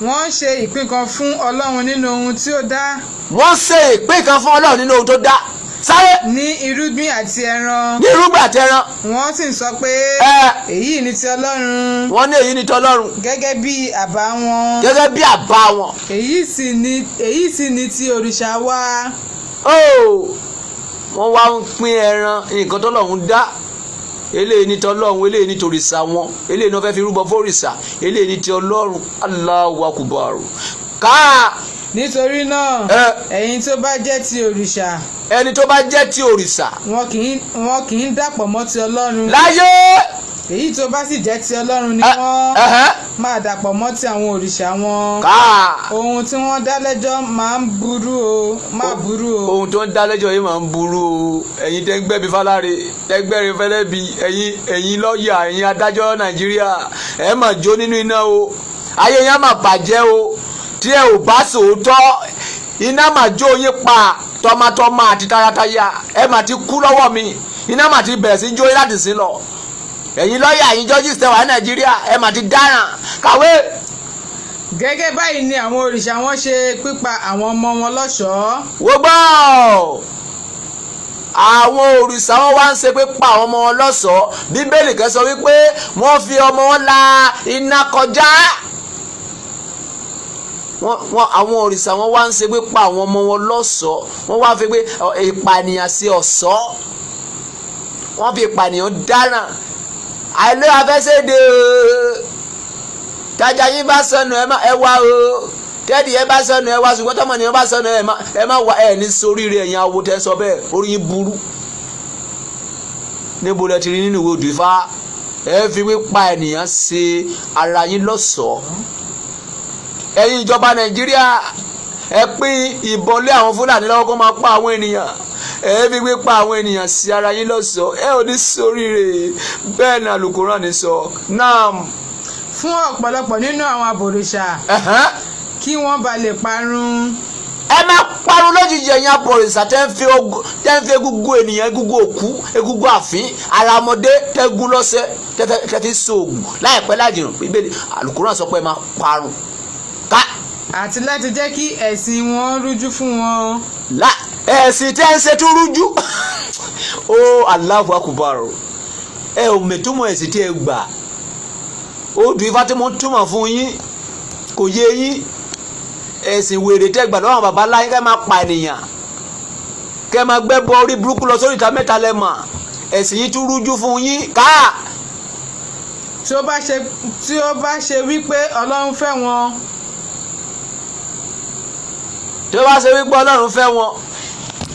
wọ́n ṣe ìpín kan fún Ọlọ́run nínú ohun tí ó dá. wọ́n ṣe ìpín kan fún Ọlọ́run nínú ohun tó dá. sáré. ní irúgbìn àti ẹran. ní irúgbìn àti ẹran. wọ́n sì ń sọ pé èyí ni ti Ọlọ́run. wọ́n ní èyí ni ti Ọlọ́run. gẹ́gẹ́ bí àbá wọn. gẹ́gẹ́ bí àbá wọn. èyí sì ni ti òrìṣà wa. wọ́n wá ń pín ẹran nǹkan tọ́lọ́run dá eléyìí ní ti Ọlọ́run eléyìí ní ti òrìṣà wọn eléyìí ní wọ́n fẹ́ fi rúbọ fórìṣà eléyìí ní ti Ọlọ́run Allahu Akbar ká. nítorí náà ẹ̀yin tó bá jẹ́ ti òrìṣà. ẹni tó bá jẹ́ ti òrìṣà. wọn kì í dàpọ̀ mọ́ ti Ọlọ́run. láyé. èyí tó bá sì jẹ́ ti Ọlọ́run ni wọ́n máa dàpọ̀ mọ́ ti àwọn òrìṣà wọn. ohun tí wọ́n dá lẹ́jọ́ máa burú o. ohun tó ń dá lẹ́jọ́ yìí máa ń burú o. ẹ̀yin tẹ́ ń gbẹ́bí fáláre tẹ́ gbẹ́rin fẹ́lẹ́bí ẹ̀yin lọ́ọ̀yà ẹ̀yin adájọ́ Nàìjíríà ẹ̀ máa jó nínú iná o. ayé yẹn máa bàjẹ́ o. tí ẹ ò bá sòótọ́ iná máa jó yín pa tọmọtọmọ àti tayátayá ẹ máa ti kú lọ́wọ́ mi iná mà ti bẹ̀rẹ̀ sí jó láti sí lọ ẹ̀yin lọ́ọ̀yà ẹ̀yin judges tẹ́ wà ní Nàìjíríà ẹ mà ti dáràn kàwé. Gẹ́gẹ́ báyìí ni àwọn òrìṣà wọn ṣe pípa àwọn ọmọ wọn lọ́ṣọ̀ọ́. wò gbọ́ àwọn òrìṣà wọn wá ń ṣe pé pa àwọn ọmọ wọn lọ́ṣọ̀ọ́ Bíbélì kan sọ wípé wọ́n fi ọmọ wọn la iná kọjá àwọn òrìṣà wọn wá ń ṣe pé pa àwọn ọmọ wọn lọ́ṣọ̀ọ́ wọ́n wá fi pé ìpànìyàn sí ọ̀ṣọ́ wọ́n fi ìpànìyàn dáràn àìlera afẹ́sẹ̀dẹ̀ tájà yín bá sọnù ẹ wá o tẹ́ẹ̀dì ẹ bá sọnù ẹ wá ṣùgbọ́n tọ́mọ nìyẹn bá sọnù ẹ má wá ẹ ní sóríire ẹ̀yin awo tẹ́ sọ bẹ́ẹ̀ orí yín burú níbo lẹ ti rí nínú ìwé Odù Ifá ẹ fi pípa ènìyàn ṣe ara yín lọ́ṣọ̀ọ́ ẹ̀yin ìjọba Nàìjíríà ẹ pín ìbọn lé àwọn Fúlàní lọ́wọ́ kó máa pa àwọn ènìyàn ẹ fi pípa àwọn ènìyàn sí ara yín lọ́ṣọ̀ọ́ ẹ ò ní sóríire bẹ́ẹ̀ ni Àlùkùránì ní sọ náà. Fún ọ̀pọ̀lọpọ̀ nínú àwọn abòrìṣà kí wọ́n bá lè parun. ẹ máa parun lójijì ẹ̀yin abọ̀rìṣà tẹ́ ń fi egungun ènìyàn egungun òkú egungun àfín ara ọmọdé tẹ́gún lọ́sẹ̀ tẹ́ fi sóògùn láìpẹ́ lájìràn Bíbélì Àlùkùránì sọ pé ẹ máa parun ká. àti láti jẹ́ kí ẹ̀sìn wọn rújú fún wọn. ẹ̀sìn tẹ́ ń ṣe tún rújú ó Allahu Akbar ẹ ò mẹ̀túmọ̀ ẹ̀sìn tí ẹ gbà Odù Ifá tí mo túmọ̀ fún yín kò yé yín ẹ̀sìn wèrè tẹ́ gbà lọ́wọ́ bàbá láyé kẹ́ máa pa ènìyàn kẹ́ máa gbẹ́bọ orí burúkú lọ sórí ìta mẹ́ta lẹ́mọ̀ ẹ̀sìn yín tún rújú fún yín ká. tí ó bá ṣe wípé Ọlọ́run fẹ́ wọn. tí ó bá ṣe wípé Ọlọ́run fẹ́ wọn.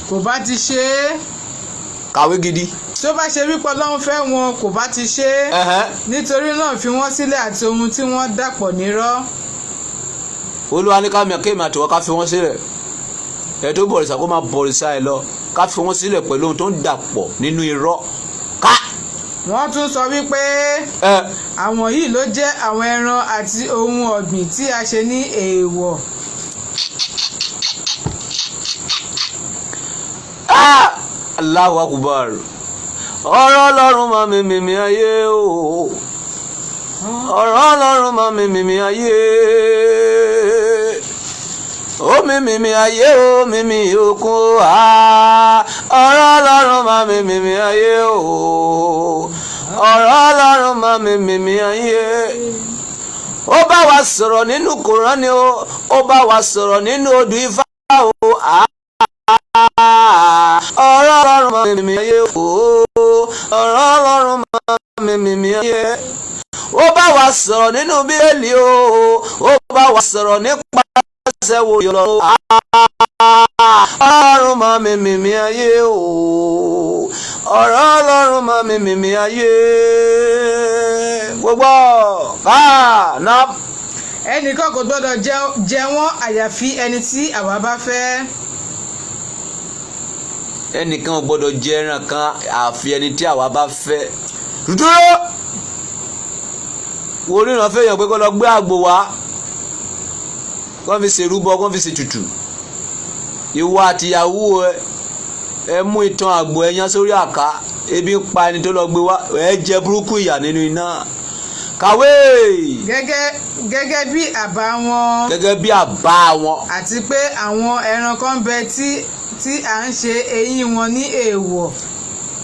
kò bá ti ṣe é. kàwé gidi. tí ó bá ṣe wípé Ọlọ́run fẹ́ wọn kò bá ti ṣe é. nítorí náà fi wọ́n sílẹ̀ àti ohun tí wọ́n dàpọ̀ nírọ́. Olúwa ní ká mi kéèmí àtiwọ́ ká fi wọ́n sílẹ̀ ẹ tó bọ̀rìṣà kó máa bọ̀rìṣà ẹ lọ ká fi wọ́n sílẹ̀ pẹ̀lú ohun tó ń dàpọ̀ nínú irọ́ ká. wọ́n tún sọ wípé àwọn yìí ló jẹ́ àwọn ẹran àti ohun ọ̀gbìn tí a ṣe ní èèwọ̀. Allahu Akbar ọ̀rọ̀ Ọlọ́run máa mímí ayé o ọ̀rọ̀ Ọlọ́run máa mímí ayé ó mímí ayé ó mímí òkun ọ̀rọ̀ Ọlọ́run máa mímí ayé o ọ̀rọ̀ Ọlọ́run máa mímí ayé ó bá wa sọ̀rọ̀ nínú Kùránì ó bá wa sọ̀rọ̀ nínú Odù Ifá o ọ̀rọ̀ Ọlọ́run máa mímí ayé o ọ̀rọ̀ Ọlọ́run máa mímí ayé ó bá wa sọ̀rọ̀ nínú Bíbélì o ó bá wa sọ̀rọ̀ nípasẹ̀ wòye Ọlọ́run Ọlọ́run máa mímí ayé o ọ̀rọ̀ Ọlọ́run máa mímí ayé gbogbo káàná. ẹnìkan kò gbọdọ̀ jẹ wọ́n àyàfi ẹni tí àwa bá fẹ́. ẹnìkan ò gbọdọ̀ jẹ ẹran kan àfi ẹni tí àwa bá fẹ́. dúró wo oníran fẹ́yàn pé kó lọ gbé àgbò wá kó fi ṣèrúbọ kó fi ṣètùtù ìwọ àtìyàwó ẹ mú ìtàn àgbò ẹ yán sórí àká ebi ń pa ẹni tó lọ gbé wá ẹ jẹ burúkú ìyà nínú iná kàwé. gẹ́gẹ́ bí àbá wọn. gẹ́gẹ́ bí àbá wọn. àti pé àwọn ẹran kan bẹ tí à ń ṣe eyín wọn ní èèwọ̀.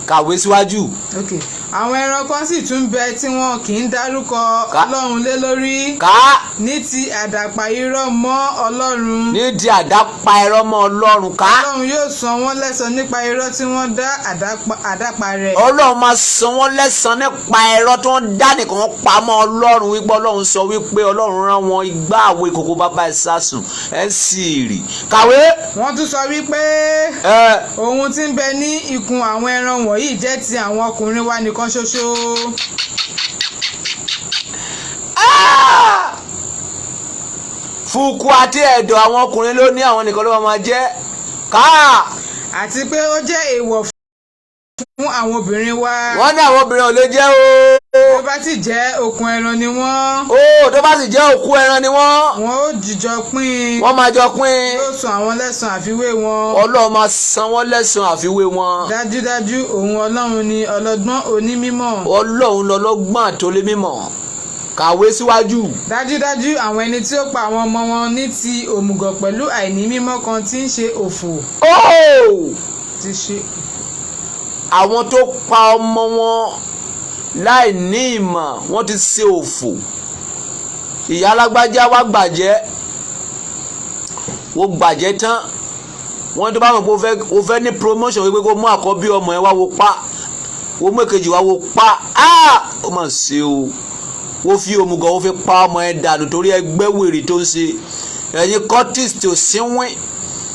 kàwé síwájú. okay àwọn ẹran kan sì tún bẹ tí wọn kì í dárúkọ Ọlọ́run lé lórí. ní ti àdàpà irọ́ mọ́ Ọlọ́run. ní ti àdàpà irọ́ mọ́ Ọlọ́run ká. Ọlọ́run yóò san wọ́n lẹ́san nípa irọ́ tí wọ́n dá àdàpà rẹ̀. Ọlọ́run máa san wọ́n lẹ́san nípa irọ́ tí wọ́n dá nìkan pamọ́ Ọlọ́run wípé Ọlọ́run sọ wípé Ọlọ́run rán wọn igbá àwo ìkòkò bàbá ìsásùn ẹ̀ sì rì. kàwé. wọ́n tún sọ wípé ohun tí ń bẹ ní ikùn àwọn ẹran wọ̀nyí jẹ́ ti àwọn ọkùnrin wa nìkan ṣoṣo. fùkù àti ẹ̀dọ̀ àwọn ọkùnrin ló ní àwọn nìkan ló máa jẹ́ ká. àti pé ó jẹ́ èèwọ̀ fún àwọn obìnrin wa. wọ́n ní àwọn obìnrin ò lè jẹ́ o. tó bá sì jẹ́ okùn ẹran ni wọ́n. ó tó bá sì jẹ́ òkú ẹran ni wọ́n. wọn ó jíjọ pín. wọ́n máa jọ pín. yóò san àwọn lẹ́san àfiwé wọn. Ọlọ́run máa san wọ́n lẹ́san àfiwé wọn. dájúdájú òun Ọlọ́run ni ọlọ́gbọ́n onímímọ́. Ọlọ́run lọ́lọ́gbọ́n àtòlé mímọ́. Kàwé síwájú. dájúdájú àwọn ẹni tí ó pa àwọn ọmọ wọn ní ti òmùgọ̀ pẹ̀lú àìní mímọ́ kan tí ń ṣe òfò. ti ṣe. àwọn tó pa ọmọ wọn láì ní ìmọ̀ wọ́n ti ṣe òfò. ìyá alágbájá wá gbàjẹ́ wọ́n gbàjẹ́ tán wọ́n tó bá mọ̀ pé o fẹ́ ní promotion wípé kó mú àkọ́bí ọmọ ẹ wá wo pa wọ́n mú èkejì wá wo pa ó mà ṣe o wọ́n fi òmùgọ̀ wọ́n fi pa ọmọ ẹ dànù torí ẹgbẹ́ wèrè tó ń ṣe ẹ̀yin cortis tó síwìn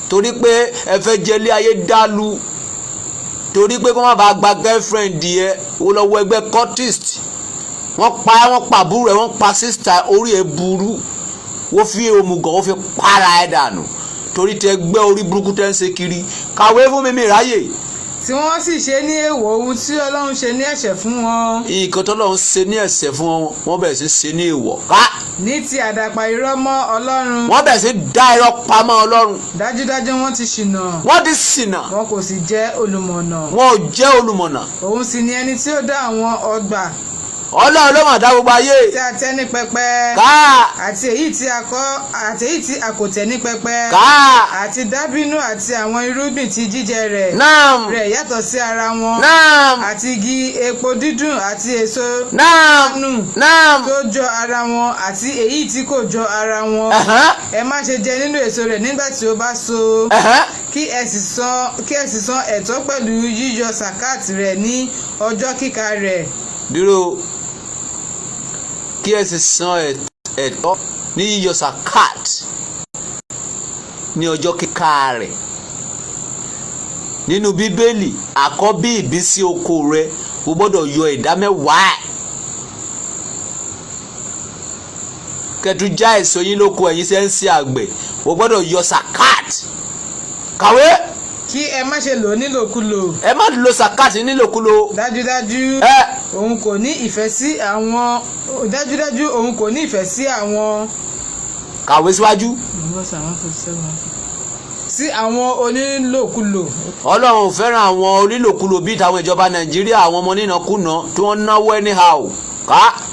torí pé ẹ fẹ́ jẹlé ayé dálu torí pé kó má bàa gba girlfriend yẹ o lọ wọ ẹgbẹ́ cortis wọ́n pa àbúrò ẹ̀ wọ́n pa sister orí ẹ̀ burú wọ́n fi òmùgọ̀ wọ́n fi para ẹ̀ dànù torí tẹ gbẹ́ orí burúkú tẹ́ ń ṣe kiri kàwé fún mi ráyè. tí wọ́n sì ṣe ní èèwọ̀ ohun tí Ọlọ́run ṣe ní ẹ̀ṣẹ̀ fún wọn. nǹkan tó Ọlọ́run ṣe ní ẹ̀ṣẹ̀ fún wọn wọ́n bẹ̀rẹ̀ sí ṣe ní èèwọ̀. ní ti àdàpà irọ́ mọ́ Ọlọ́run. wọ́n bẹ̀rẹ̀ sí dá irọ́ pamọ́ Ọlọ́run. dájúdájú wọ́n ti ṣìnà. wọ́n ti ṣìnà. wọn kò sì jẹ́ olùmọ̀nà. wọn ò jẹ́ olùmọ̀nà. òun sì ni ẹni tí ó dá àwọn ọgbà. Ọlọ́run ló mà dá gbogbo ayé. tí a tẹ́ ní pẹpẹ. àti èyí tí a kọ́ àti èyí tí a kò tẹ́ ní pẹpẹ. àti dábínú àti àwọn irúgbìn tí jíjẹ rẹ̀. rẹ̀ yàtọ̀ sí ara wọn. àti igi epo dídùn àti èso. tó jọ ara wọn àti èyí tí kò jọ ara wọn. ẹ má ṣe jẹ nínú èso rẹ̀ nígbà tí ó bá so. kí ẹ sì san ẹ̀tọ́ pẹ̀lú yíyọ sàkáàtì rẹ̀ ní ọjọ́ kíkà rẹ̀. dúró kí ẹ sì san ẹ̀tọ́ ní yíyọ sakat ní ọjọ́ kíkà rẹ̀. nínú bíbélì àkọ́bí ìbísí oko rẹ̀ o gbọ́dọ̀ yọ ìdámẹ́wàá ẹ̀. kẹtù já èso yín lóko ẹ̀yin ṣe ń ṣe àgbẹ̀ o gbọ́dọ̀ yọ sakat. kàwé. kí ẹ má ṣe lò nílòkulò. ẹ má lo sakat nílòkulò. dájúdájú òun kò ní ìfẹ́ sí àwọn. dájúdájú òun kò ní ìfẹ́ sí àwọn. kàwé síwájú. sí àwọn onílòkulò. Ọlọ́run ò fẹ́ràn àwọn onílòkulò bíi tàwọn ìjọba Nàìjíríà àwọn ọmọ nínàkúnà tí wọ́n náwó anyhow.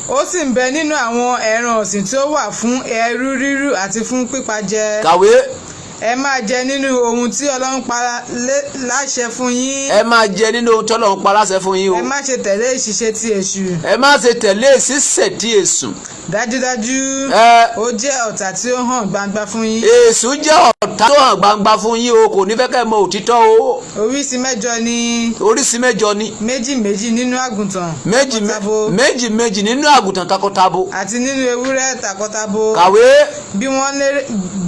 ó sì ń bẹ nínú àwọn ẹran ọ̀sìn tí ó wà fún ẹrú rírú àti fún pípa jẹ. kàwé. ẹ máa jẹ nínú ohun tí Ọlọ́run pa láṣẹ fún yín. ẹ máa jẹ nínú ohun tí Ọlọ́run pa láṣẹ fún yín o. ẹ má ṣe tẹ̀lé ìṣiṣẹ́ ti èṣù. ẹ má ṣe tẹ̀lé ìṣiṣẹ́ ti èṣù. dájúdájú ó jẹ́ ọ̀tá tí ó hàn gbangba fún yín. èṣù jẹ́ ọ̀tá tó hàn gbangba fún yín o kò ní fẹ́ kẹ́ mọ òtítọ́ o. oríṣi mẹ́jọ ni. oríṣi mẹ́jọ ni. méjì nínú àgùntàn. méjì nínú àgùntàn takọtabo. àti nínú ewúrẹ́ takọtabo. kàwé. bí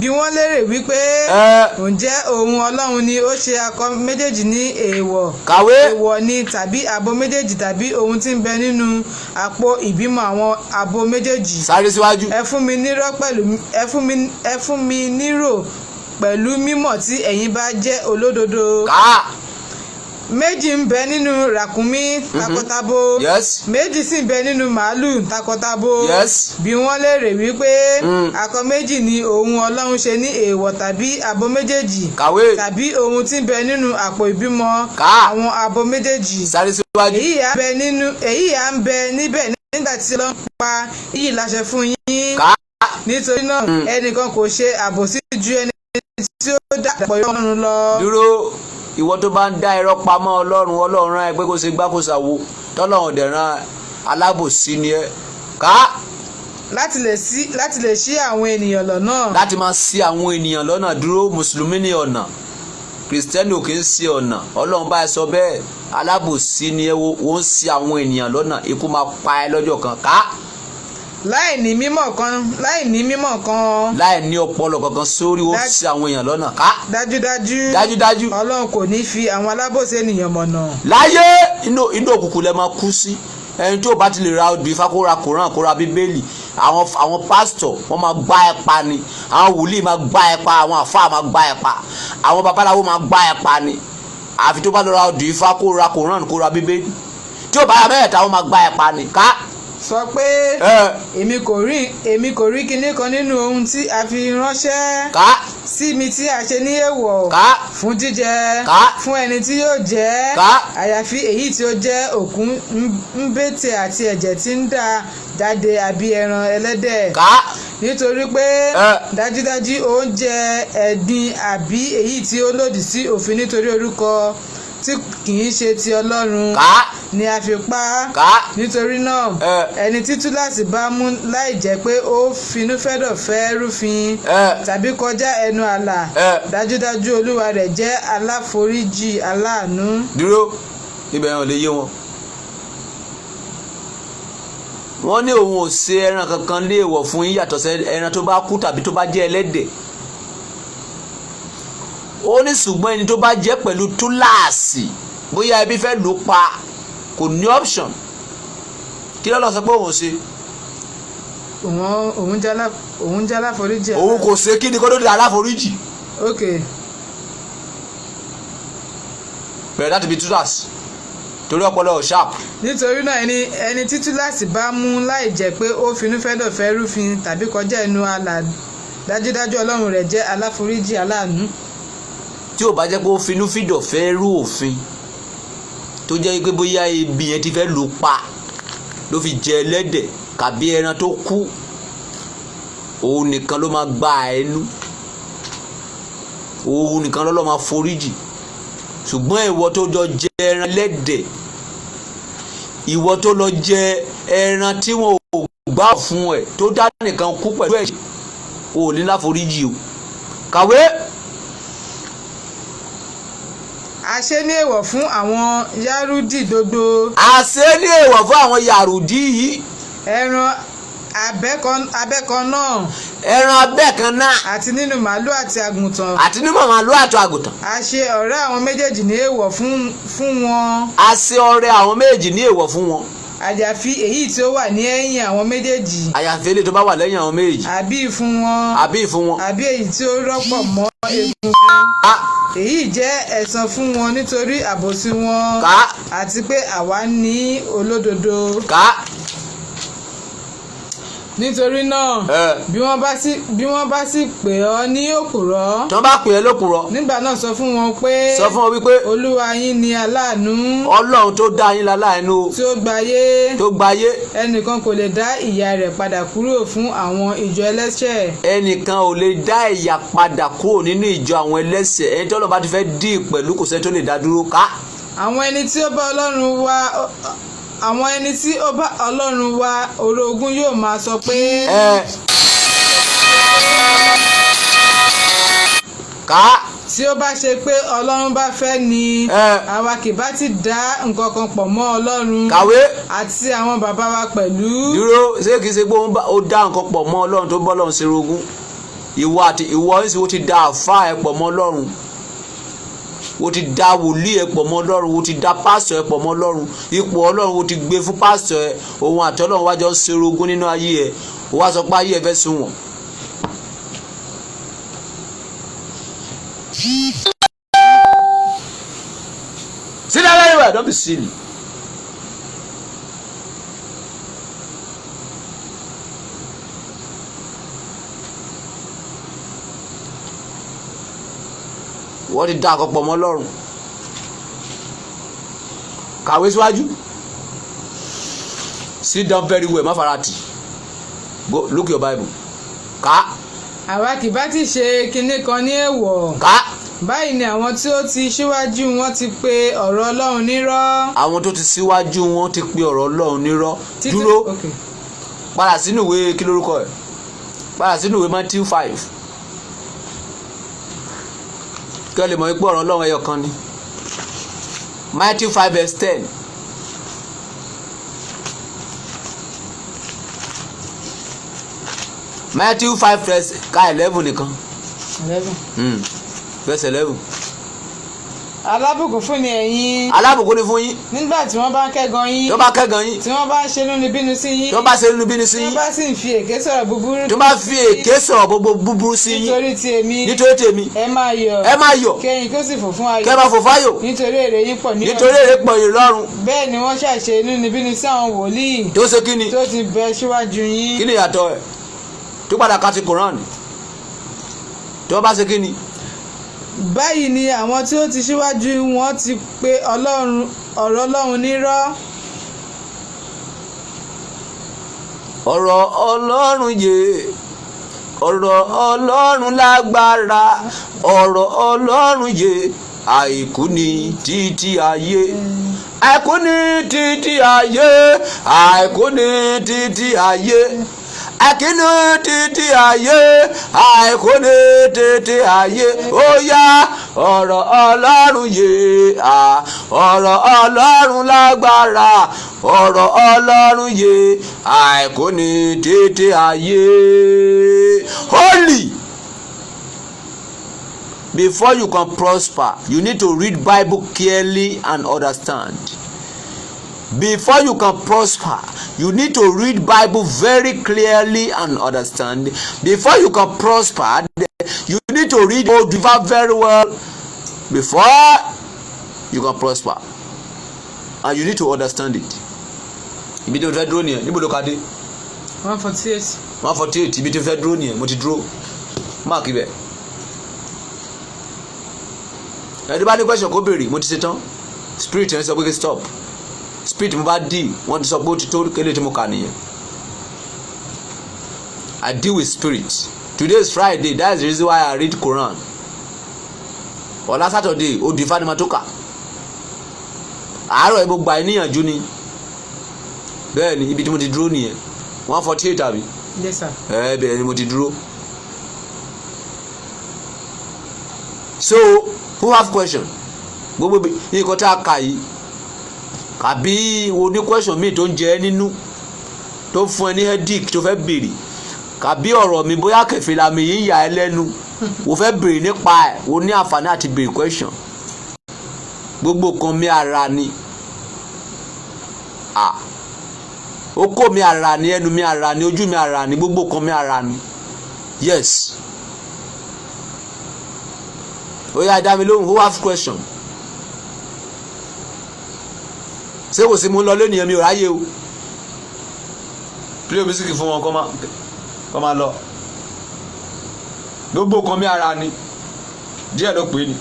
wọ́n lérè wípé ǹjẹ́ ohun Ọlọ́run ni ó ṣe akọ méjèèjì ní èèwọ̀. kàwé. èèwọ̀ ni tàbí abo méjèèjì tàbí ohun tí ń bẹ nínú àpò ìbímọ àwọn abo méjèèjì. sáré síwájú. ẹ fún mi nírò pẹ̀lú mímọ̀ tí ẹ̀yin bá jẹ́ olódodo. méjì ń bẹ nínú ràkúnmí takọtabo. méjì sì ń bẹ nínú màálù takọtabo. bí wọ́n lérè wípé akọ méjì ni ohun Ọlọ́run ṣe ní èèwọ̀ tàbí abo méjèèjì. tàbí ohun tí ń bẹ nínú àpò ìbímọ àwọn abo méjèèjì. sáré síwájú. èyí à ń bẹ níbẹ̀ nígbà tí Ọlọ́run pa iyì láṣẹ fún yín. nítorí náà ẹnìkan kò ṣe àbòsí ju ẹni tí ó dá àdàpọ̀ Ọlọ́run lọ. dúró ìwọ tó bá ń dá irọ́ pamọ́ Ọlọ́run rán ẹ pé kó ṣe gbá kó ṣàwo tọ́lọ́run dẹ̀ rán alábòsí ni ẹ. láti lè ṣí àwọn ènìyàn lọ́nà. láti máa ṣí àwọn ènìyàn lọ́nà. dúró mùsùlùmí ní ọ̀nà kìrìsìtẹ́nì ò kì í ṣí ọ̀nà. Ọlọ́run bá ẹ sọ bẹ́ẹ̀ alábòsí ni ẹ wọ́n ń ṣí àwọn ènìyàn lọ́nà ikú máa pa ẹ lọ́jọ́ kan. láì ní mímọ̀ kan. láì ní ọpọlọ kankan sórí ó ṣì àwọn èèyàn lọ́nà. dájúdájú Ọlọ́run kò ní fi àwọn alábòsí ènìyàn mọ̀nà. láyé inú òkùnkùn lẹ máa kú sí. ẹni tí ò bá ti lè ra odò Ifá kó ra Kòrán kó ra Bíbélì àwọn pásítọ̀ wọ́n máa gbá ẹ pa ni. àwọn wòlíì máa gbá ẹ pa. àwọn àfáà máa gbá ẹ pa. àwọn babaláwo máa gbá ẹ pa ni. àfi tó bá lọ ra odò Ifá kó ra Kòrán kó ra Bíbélì tí ò bá ra mẹ́ẹ̀ta wọ́n máa gbá ẹ pa ni. sọ pé èmi kò rí kinní kan nínú ohun tí a fi ránṣẹ́ sí mi tí a ṣe ní èèwọ̀ fún jíjẹ fún ẹni tí yóò jẹ àyàfi èyí tí ó jẹ́ òkú ńbètè àti ẹ̀jẹ̀ tí ń dà jáde àbí ẹran ẹlẹ́dẹ̀ nítorí pé dájúdájú oúnjẹ ẹ̀gbin àbí èyí tí ó lòdì sí òfin nítorí orúkọ tí kì í ṣe ti Ọlọ́run ni a fi pa á. Nítorí náà ẹni tí túláàsì bá mú láì jẹ́ pé ó finúfẹ́dọ̀ fẹ́ rúfin tàbí kọjá ẹnu ààlà dájúdájú olúwa rẹ̀ jẹ́ aláforíjì aláàánú. dúró ibẹ̀ yẹn ò lè yé wọn. wọ́n ní òun ò ṣe ẹran kankan léèwọ̀ fún yín yàtọ̀ sí ẹran tó bá kú tàbí tó bá jẹ́ ẹlẹ́dẹ̀. ó ní ṣùgbọ́n ẹni tó bá jẹ́ pẹ̀lú túláàsì bóyá ẹbí fẹ́ lù pa kò ní option. kí ló lọ sọ pé òun ṣe. òun jẹ́ aláforíjì. òun kò ṣe kí ni kó tó di aláforíjì. ok. bẹ̀rẹ̀ láti fi túláàsì torí ọpọlọ sharp. nítorí náà ẹni tí túláàsì bá mú láì jẹ́ pé ó finúfẹ́dọ̀ fẹ́ rúfin tàbí kọjá ẹnu ààlà dájúdájú Ọlọ́run rẹ̀ jẹ́ aláforíjì aláàánú. tí ò bá jẹ́ pé ó finúfídọ̀ fẹ́ rú òfin tó jẹ́ pé bóyá ebi yẹn ti fẹ́ lù pa ló fi jẹ ẹlẹ́dẹ̀ kàbí ẹran tó kú òun nìkan ló máa gba ẹnu òun nìkan ló máa foríjì. ṣùgbọ́n ìwọ tó jọ jẹ ẹran ẹlẹ́dẹ̀ ìwọ tó lọ jẹ ẹran tí wọn ò gbà fún ẹ tó dá nìkan kú pẹ̀lú ẹ̀ṣẹ̀ ò ní láforíjì o. kàwé. a ṣe ní èèwọ̀ fún àwọn Yárúdì gbogbo. a ṣe ní èèwọ̀ fún àwọn Yárúdì yìí. ẹran abẹ́kan náà. ẹran abẹ́kan náà. àti nínú màálù àti àgùntàn. àti nínú màálù àti àgùntàn. a ṣe ọrẹ àwọn méjèèjì ní èèwọ̀ fún wọn. a ṣe ọrẹ àwọn méjèèjì ní èèwọ̀ fún wọn. àyàfi èyí tí ó wà ní ẹ̀yìn àwọn méjèèjì. àyàfi èyí tó bá wà lẹ́yìn àwọn méjèèjì. àbí fún wọn. àbí fún wọn. àbí èyí tí ó rọ́pọ̀ mọ́ egungun. èyí jẹ́ ẹ̀san fún wọn nítorí àbòsí wọn. àti pé àwa ní olódodo. nítorí náà bí wọ́n bá sì pè ọ́ ní òpùrọ́. tí wọ́n bá pè ẹ́ lópùrọ́. nígbà náà sọ fún wọn pé. sọ fún wọn wípé. olúwa yín ni aláàánú. ọlọ́run tó dá yín láláàánú. tí ó gbáyé. tó gbáyé. ẹnìkan kò lè dá ìyà rẹ̀ padà kúrò fún àwọn ìjọ ẹlẹ́ṣẹ̀. ẹnìkan ò lè dá ìyà padà kúrò nínú ìjọ àwọn ẹlẹ́ṣẹ̀ ẹni tí Ọlọ́run bá ti fẹ́ dí pẹ̀lú kò sẹ́ni tó lè dá dúró ká. àwọn ẹni tí ó bá Ọlọ́run wá orogún yóò máa sọ pé. tí ó bá ṣe pé Ọlọ́run bá fẹ́ ni àwa kì bá ti dá nǹkan kan pọ̀ mọ́ Ọlọ́run. kàwé. àti àwọn bàbá wa pẹ̀lú. dúró ṣé kìí ṣe pé ó dá nǹkan pọ̀ mọ́ Ọlọ́run tó bọ́ Ọlọ́run ṣe rogún ìwọ ń sì ó ti dá àfáà ẹ̀ pọ̀ mọ́ Ọlọ́run o ti dá wòlíì ẹ̀ pọ̀ mọ́ Ọlọ́run o ti dá pásítọ̀ ẹ̀ pọ̀ mọ́ Ọlọ́run ipò Ọlọ́run o ti gbé fún pásítọ̀ ẹ̀ òun àti Ọlọ́run wájọ ń ṣerogún nínú ayé ẹ̀ o wá sọ pé ayé ẹ̀ fẹ́ sùn wọ̀n. sit down very well, don't be silly. wọ́n ti dá àkọ́pọ̀ mọ́ Ọlọ́run. kàwé síwájú. sit down very well má fara tì. go look your Bible. ká. àwa kì bá ti ṣe kinní kan ní èèwọ̀. ká. báyìí ni àwọn tí ó ti ṣíwájú wọn ti pe ọ̀rọ̀ Ọlọ́run nírọ́. àwọn tó ti síwájú wọn ti pe ọ̀rọ̀ Ọlọ́run nírọ́. dúró padà sínú ìwé kí lórúkọ ẹ̀ padà sínú ìwé Matthew 5 kí ẹ lè mọ̀ pé ọ̀rọ̀ Ọlọ́run ẹyọ kan ni. Matthew 5 verse 10. Matthew 5 verse 11 nìkan. 11. Verse 11. alábùkún fún ni ẹ̀yin. alábùkún ni fún yín. nígbà tí wọ́n bá ń kẹ́gàn yín. tó bá kẹ́gàn yín. tí wọ́n bá ń ṣe inúnibíni sí yín. tó bá ṣe inúnibíni sí yín. tí wọ́n bá sì ń fi èké sọ̀rọ̀ búburú. tó bá fi èké sọ̀rọ̀ búburú sí yín. nítorí tèmi. ẹ máa yọ̀. kẹ́yìn kó sì fò fún ayọ̀. kẹ́ máa fò fáyọ̀. nítorí èrè yín pọ̀ ní ọ̀run. nítorí èrè pọ̀ yín lọ́run. bẹ́ẹ̀ ni wọ́n ṣàṣe inúnibíni sí àwọn wòlíì. tó ṣe kí ni. tó ti bẹ síwájú yín. kí ni ìyàtọ̀ ẹ̀ tó padà ka ti Quran tó bá ṣe kí ni. báyìí ni àwọn tí ó ti ṣíwájú wọn ti pè ọ̀rọ̀ Ọlọ́run nírọ́. ọ̀rọ̀ Ọlọ́run yé ọ̀rọ̀ Ọlọ́run lágbára ọ̀rọ̀ Ọlọ́run yé àìkú ni títí ayé àìkú ni títí ayé àìkú ni títí ayé àìkú ni títí ayé àìkú ni títí ayé ó yá ọ̀rọ̀ Ọlọ́run yé ọ̀rọ̀ Ọlọ́run lágbára ọ̀rọ̀ Ọlọ́run yé àìkú ni títí ayé. Holy. Before you can prosper, you need to read Bible clearly and understand. Before you can prosper, you need to read Bible very clearly and understand. Before you can prosper, you need to read Old Testament very well before you can prosper. And you need to understand it. Ibi tí mo fẹ́ dúró nìyẹn, níbo ló ka dé? 148. 148, ibi tí mo fẹ́ dúró nìyẹn, mo ti dúró. Mark ibẹ̀. Ẹni bá ní question kó béèrè, mo ti ṣe tán. Spirit ẹ̀ ń sọ pé kí stop. Spirit mo bá dì, wọ́n ti sọ pé ó ti tó kéde tí mo kà nìyẹn. I deal with spirit. Today is Friday, that is the reason why I read Quran. Ọ̀la Saturday, ó di Fánímà tó kà. Àárọ̀ ẹ̀ mo gbà ẹ́ níyànjú ni. Bẹ́ẹ̀ ni ibi tí mo ti dúró nìyẹn. 148 àbí? Yes sir. Bẹ́ẹ̀ ni mo ti dúró. So who have question? Gbogbo nǹkan tá a kà yìí kàbí wo ní question mi tó ń jẹ ẹ́ nínú tó fún ẹ ní headache tó fẹ́ béèrè kàbí ọ̀rọ̀ mi bóyá kẹfìlà mi yìí yà ẹ́ lẹ́nu wo fẹ́ béèrè nípa ẹ̀ wo ní àǹfààní àti béèrè question gbogbo kan mi ara ni okó mi ara ni ẹnu mi ara ni ojú mi ara ni gbogbo kan mi ara ni yes. Ó yá dá mi lóhùn who have question. Ṣé kò sí mú lọ lónìí mi ò ráyè o. Play music fún wọn kó máa lọ. Gbogbo kan mi ara ni díẹ̀ ló pè ní.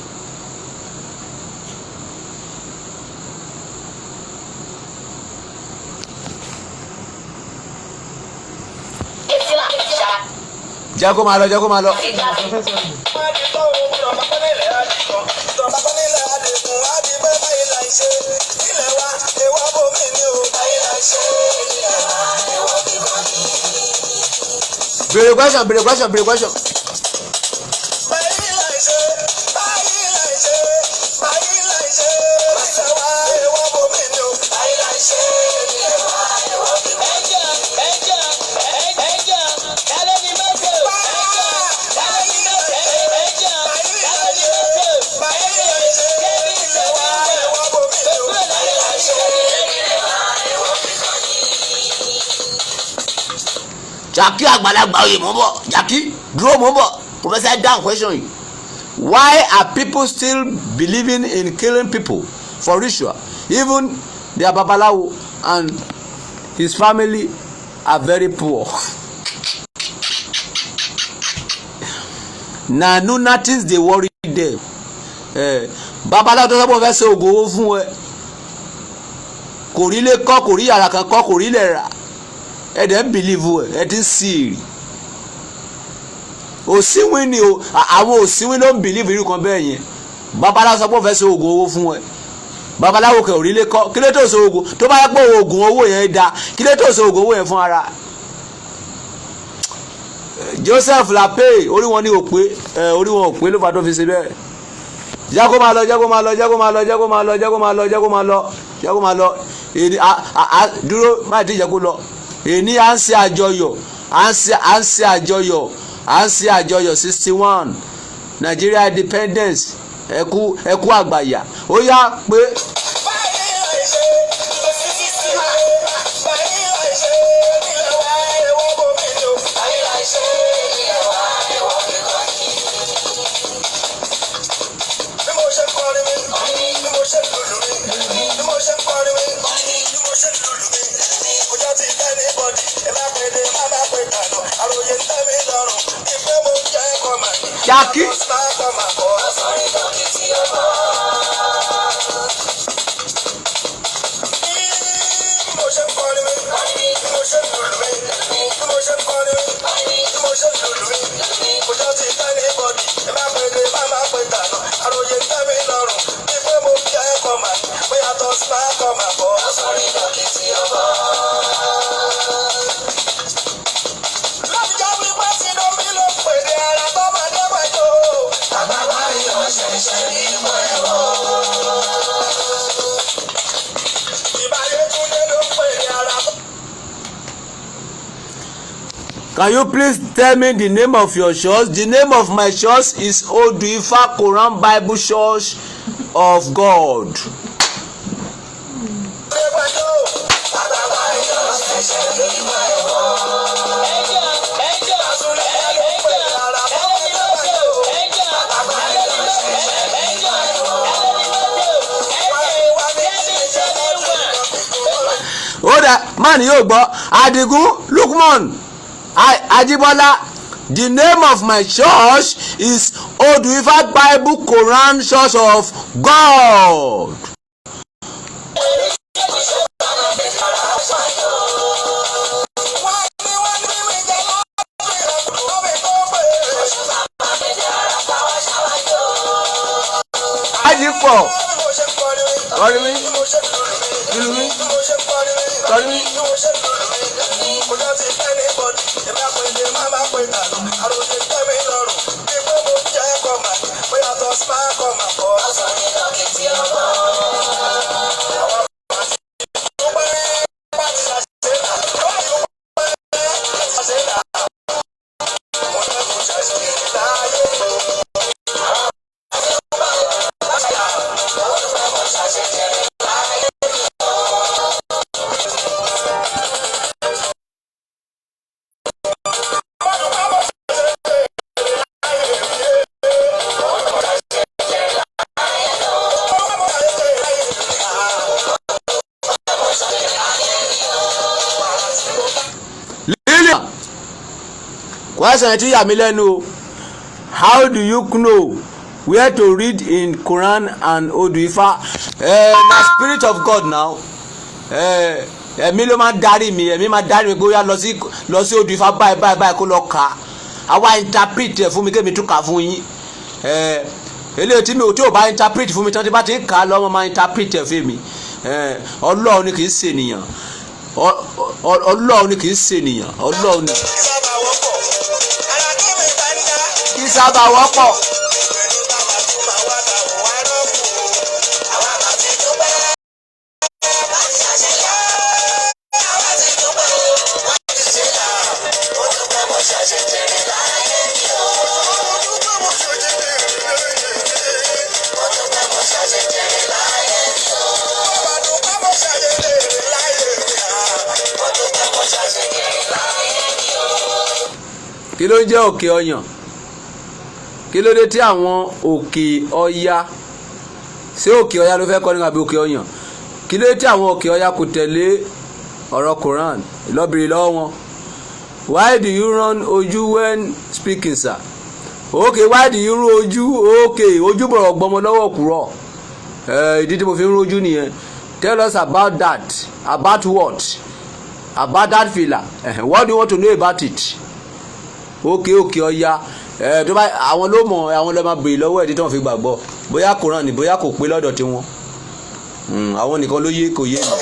Jẹ́ kó máa lọ, jẹ́ kó máa lọ. Béèrè question. Jackie àgbàlagbà oyè mò ń bọ̀ Jackie dúró mò ń bọ̀ professor down question yìí. Why are people still believing in killing people for ritual? Even their babalawo and his family are very poor. Na nothing dey worry them. Babalawo tó sọ́kò fẹ́ ṣe oògùn owó fún ẹ kò rí lé kọ́ kò rí yàrá kan kọ́ kò rí lẹ̀ rà ẹ dẹ̀ ń believe ẹ ti ń sí i òsínwín ni o àwọn òsínwín ló ń believe irú kan bẹ́ẹ̀ yẹn babaláwo sọ pé ó fẹ́ ṣe oògùn owó fún ẹ babaláwo kẹ òrílé kọ́ kí ló tó ṣe oògùn tó bá yẹ pé oògùn owó yẹn da kí ló tó ṣe oògùn owó yẹn fún ara Joseph Lape orí wọn ní òpè orí wọn òpè ló fà tó fi ṣe bẹ́ẹ̀ jákó máa lọ èdè dúró má ti jẹ́ kó lọ èní à ń ṣe àjọyọ̀ 61 Nigeria independence ẹkú àgbàyà ó yá pé. Jackie. Can you please tell me the name of your church? The name of my church is Odu Ifa Quran Bible Church of God. Oda man yóò gbọ́ Adigun Lukman Ajibola. The name of my church is Odu Ifa Bible Quran Church of God. Ajipo. Sorry me. Sorry me. Question tí yà mí lẹ́nu. How do you know where to read in Quran and Odu Ifa? Na spirit of God now. Ẹ̀mí ló máa darí mi, ẹ̀mí máa darí mi pé ó yá lọ sí Odu Ifa báyìí kó lọ kà. Àwa interpret ẹ̀ fún mi kémi tún kà fún yín. Eléyìí tí ò bá interpret fún mi tán tí bá ti ń kà á lọ́wọ́ máa interpret ẹ̀ fún mi. Ọlọ́run ni kì í ṣe ènìyàn. Ọlọ́run ni kì í ṣe ènìyàn. Ọlọ́run ni. Kí sábà wọ́pọ̀. Kí ló ń jẹ́ òkè ọyàn? Kí ló dé tí àwọn òkè ọya ṣé òkè ọya ló fẹ́ kọ́ nígbà bí òkè ọyàn? Kí ló dé tí àwọn òkè ọya kò tẹ̀lé ọ̀rọ̀ Quran? Lọ́bìrì lọ́wọ́ wọn. Why do you run ojú when speaking, sir? Okay, why do you run ojú? Okay, ojú bọ̀rọ̀ gbọmọ lọ́wọ́ kúrọ̀. Ìdí tí mo fi ń rojú nìyẹn. Tell us about that. About what? About that fila. What do you want to know about it? Okay, ọya. Tó bá àwọn ló mọ̀, àwọn ló máa béèrè lọ́wọ́ ẹ̀dí tí wọ́n fi gbàgbọ́. Bóyá Quran ni, bóyá kò pé lọ́dọ̀ tiwọn. Àwọn nìkan ló yé kò yé mi.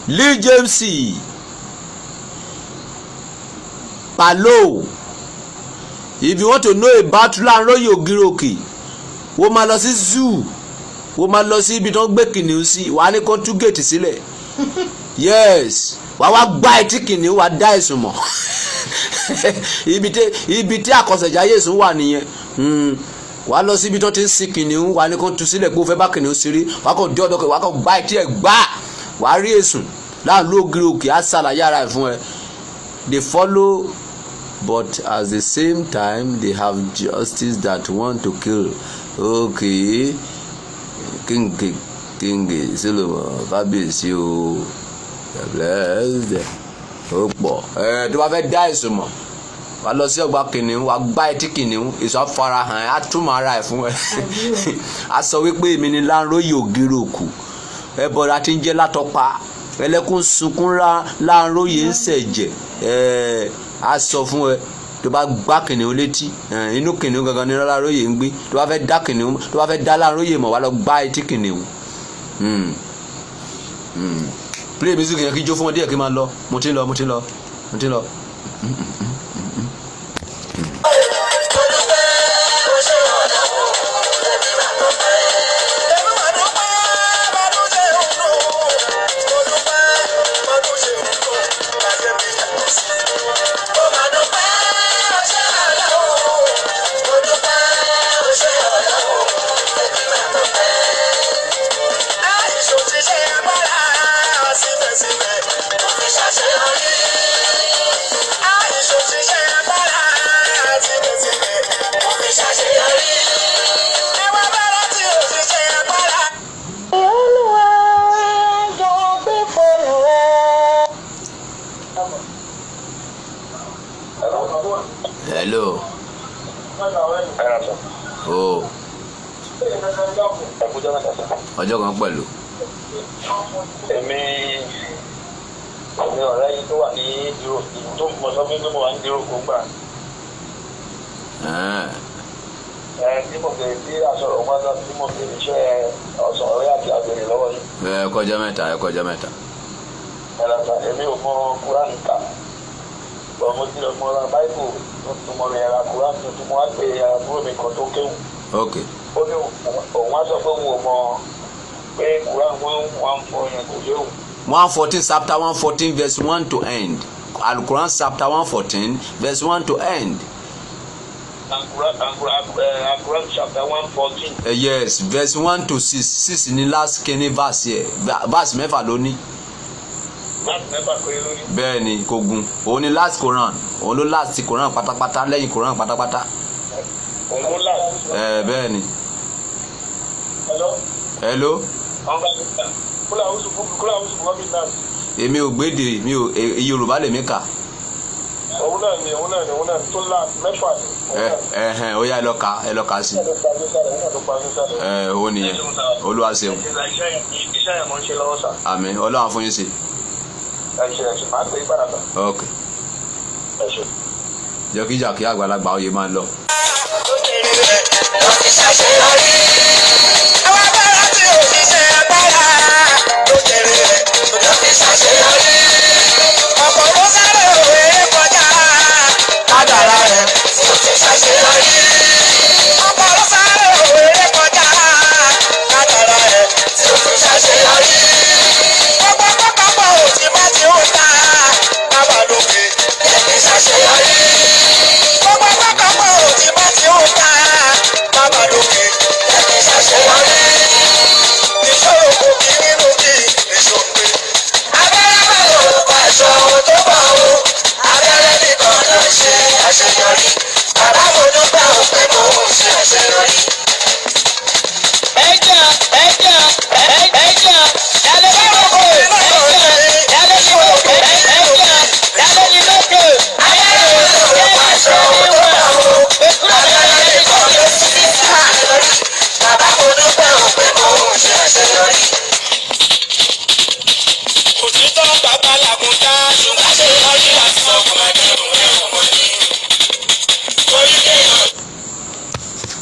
Lee James Palo. If you want to know about Lanroye Ogiroke, wo máa lọ sí zoo, wo máa lọ sí ibi tó ń gbé kìnìún sí, wà á ní kó tú gèètì sílẹ̀. Yes, wà wá gbá etí kìnìún, wà á dá ẹ̀sùn mọ̀. Ibi tí àkọsẹ̀jáyé ẹ̀sùn wà nìyẹn. Wà á lọ sí ibi tó ti ń sin kìnìún, wà á ní kó tú sílẹ̀ pé ó fẹ́ bá kìnìún ṣeré, wà á kàn dé ọ̀dọ̀ kẹ̀, wà á kàn gbá etí ẹ̀ gbá, wà á rí ẹ̀sùn. Lanroye Ogiroke á ṣàlàyé ara ẹ̀ fún ẹ. They follow, but at the same time they have justice that want to kill. Okay, King Solomon kábíyèsí o, blessed. Ó pọ̀ tó bá fẹ́ dá ẹ̀sùn mọ̀, wà lọ sí ọgbà kìnìún, wà gbá etí kìnìún, èso àfarahàn á túmọ̀ ara ẹ̀ fún ẹ. A sọ wípé èmi ni Lanroye Ogiroke, ẹbọra tí ń jẹ́ látọpa, ẹlẹ́kùn sunkún Lanroye ń ṣẹ̀jẹ̀. A sọ fún ẹ tó bá gbá kìnìún létí, inú kìnìún gangan ni Lanroye ń gbé. Tó bá fẹ́ dá kìnìún, tó bá fẹ́ dá Lanroye mọ̀, wà lọ gbá etí kìnìún. Play music yẹn kí jó fún wọn díẹ̀ kí máa lọ. Mo ti ń lọ. Hello. Oh. Ọjọ́ kan pẹ̀lú. Èmi ọ̀rẹ́ yìí tó wà ní dúró tó mọ̀ sọ fún mi mo wà ní dúró kó gbà. Tí mo bèrè sí àsọ̀rọ̀ wọn lọ tí mo bèrè iṣẹ́ ọ̀sán ọ̀rẹ́ àti àgbèrè lọ́wọ́ yìí. Ẹ kọjá mẹ́ta. Èmi ò mọ Kúránì kà. Mo ti lọ mọ ra Báíbù tuntun mọ rẹ̀ ra Kúránì tuntun mo wá pé àbúrò mi kan tó kéwù. Ok. Ó ní òun wá sọ pé òun ò mọ pé Kúránì wọ́n fọ yẹn kò yé òun. 114 chapter 114 verse 1 to end. Al-Quran chapter 114 verse 1 to end. Quran chapter 114. Yes, verse 1 to 6. 6 ni last kene verse here. Verse mẹ́fà ló ní. Verse mẹ́fà péré ló ní. Bẹ́ẹ̀ ni kò gùn. Òun ni last Quran. Òun ló last Quran pátápátá lẹ́yìn Quran pátápátá. Òun ló last. Bẹ́ẹ̀ ni. Hello. Èmi ò gbédè, mi ò Yorùbá lè mí kà. Òun náà tó last mẹ́fà ni. Ó yá ẹ lọ kà sí. Ó nìyẹn. Olúwa ṣeun. Iṣẹ́ yẹn mo ń ṣe lọ́wọ́ sà. Àmín. Ọlọ́run fún yín ṣe. Máa pè é padà sà. Ok. Jẹ́ kí ìjà kí àgbàlagbà oyè máa lọ.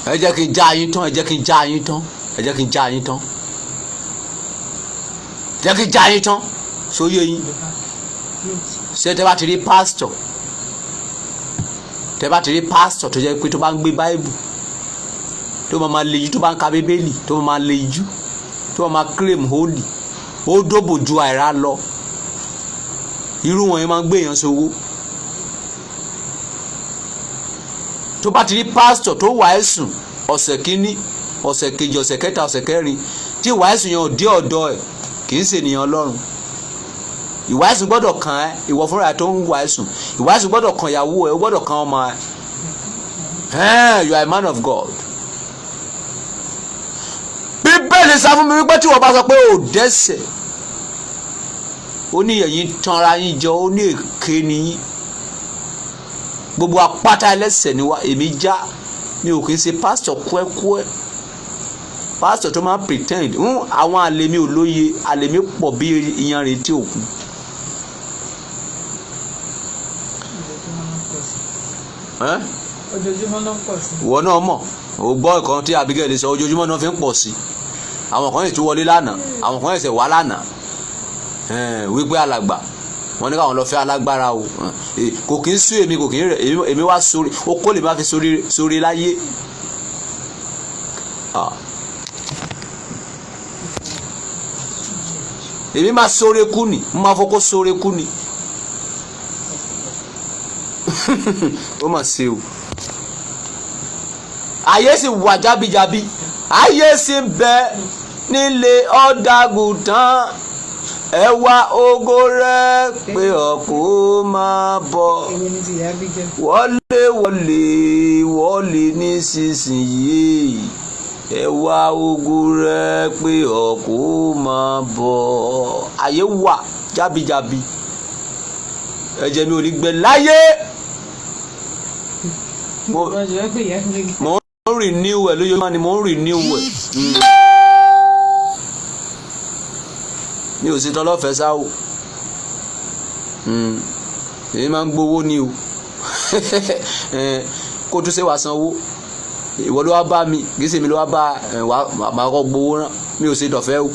Ẹ jẹ́ kí n já yín tán, ẹ jẹ́ kí n já yín tán, ẹ jẹ́ kí n já yín tán, jẹ́ kí n já yín tán. sóyè yín ṣé tẹ́ bá ti rí pásítọ̀ tó jẹ́ pé tó bá ń gbé báìbù tó máa lejú tó bá ń ka bíbélì tó máa lejú tó máa claim holy ó dóbò ju àìrá lọ irú wọn yẹn máa ń gbé èèyàn sówó. tó bá ti rí pásítọ̀ tó wàásù ọ̀sẹ̀ kínní ọ̀sẹ̀ kejì ọ̀sẹ̀ kẹta ọ̀sẹ̀ kẹrin tí ìwàásù yẹn ò dé ọ̀dọ̀ ẹ̀ kì í ṣe ènìyàn Ọlọ́run. ìwàásù gbọ́dọ̀ kàn ẹ́ ìwọ fúnra tó ń wàásù ìwàásù gbọ́dọ̀ kàn ìyàwó ẹ̀ ó gbọ́dọ̀ kàn ọmọ ẹ̀ you are a man of God. Bíbélì sọ fún mi wípé tí wọ́n bá sọ pé ò dẹ́ṣẹ̀ ó ní ẹ̀yin tanra yín jọ ó ní èké nìyí gbogbo apáta ẹlẹ́ṣẹ̀ ni wá èmi já mi ò kì í ṣe pásítọ̀ kúẹ́kúẹ́ pásítọ̀ tó máa ń pretend àwọn àlèmí olóye àlèmí pọ̀ bí iyanrìn tí òkun. ojoojúmọ́ náà pọ̀ sí. ìwọ náà mọ̀ o gbọ́ nǹkan tí Abigail sọ ojoojúmọ́ náà fi ń pọ̀ sí àwọn kan yìí tún wọlé lánàá àwọn kan yìí ṣẹ̀ wá lánàá wípé alàgbà wọ́n ní káwọn lọ fẹ́ alágbára o kò kí ń sú èmi kò kí ń rẹ̀ èmi wá sórí ó kó lè má fi sórí láyé. èmi máa sóore kú ni mo máa fọkó sóore kú ni ó mà ṣe o. ayé sì wà jábíjábí ayé sì ń bẹ nílé ọ̀dàgùtàn ẹ wá ògo rẹ̀ pé ọkọ máa bọ̀ wọlé wọlé wọlé nísinsìnyí ẹ wá ògo rẹ̀ pé ọkọ máa bọ̀. ayé wà jábíjábí ẹ̀jẹ̀ mi ò ní gbẹ láyé mo ń renew ẹ lójoojúmọ́ ni mo ń renew ẹ. mi ò sí tọ́lọ́fẹ́ sá o èyí máa ń gbowó ni o kó tún ṣe wàá sanwó ìwọ ló wá bá mi gíṣẹ́ mi ló wá bá màá kọ́ gbowó náà mi ò ṣe dọ̀fẹ́ o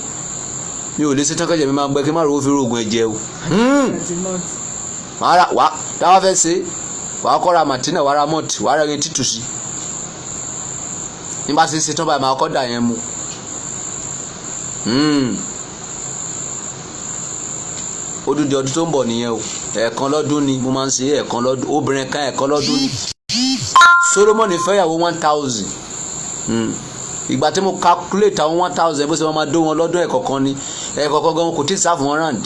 mi ò lè ṣe tánkẹ́jẹ́ mi máa ń gbẹ kí n má rówó fi rògùn ẹ̀jẹ̀ o wà táwa fẹ́ ṣe wàá kọ́ ra martina wàá ra mọ́ọ̀tì wàá ra ẹni títù sí nígbà tí ṣe tán báyìí màá kọ́ dà yẹn mu. Odidi ọdún tó ń bọ̀ nìyẹn o ẹ̀ẹ̀kan lọ́dún ni mo máa ń ṣe ẹ̀ẹ̀kan lọ́dún obìnrin kan ẹ̀ẹ̀kan lọ́dún ni Solomoni fẹ́yàwó 1000 ìgbà tí mo calculate àwọn 1000 bó ṣe máa dó wọn lọ́dún ẹ̀kọ̀kan ni ẹ̀kọ̀kan gan kò tí ì sáfù wọn round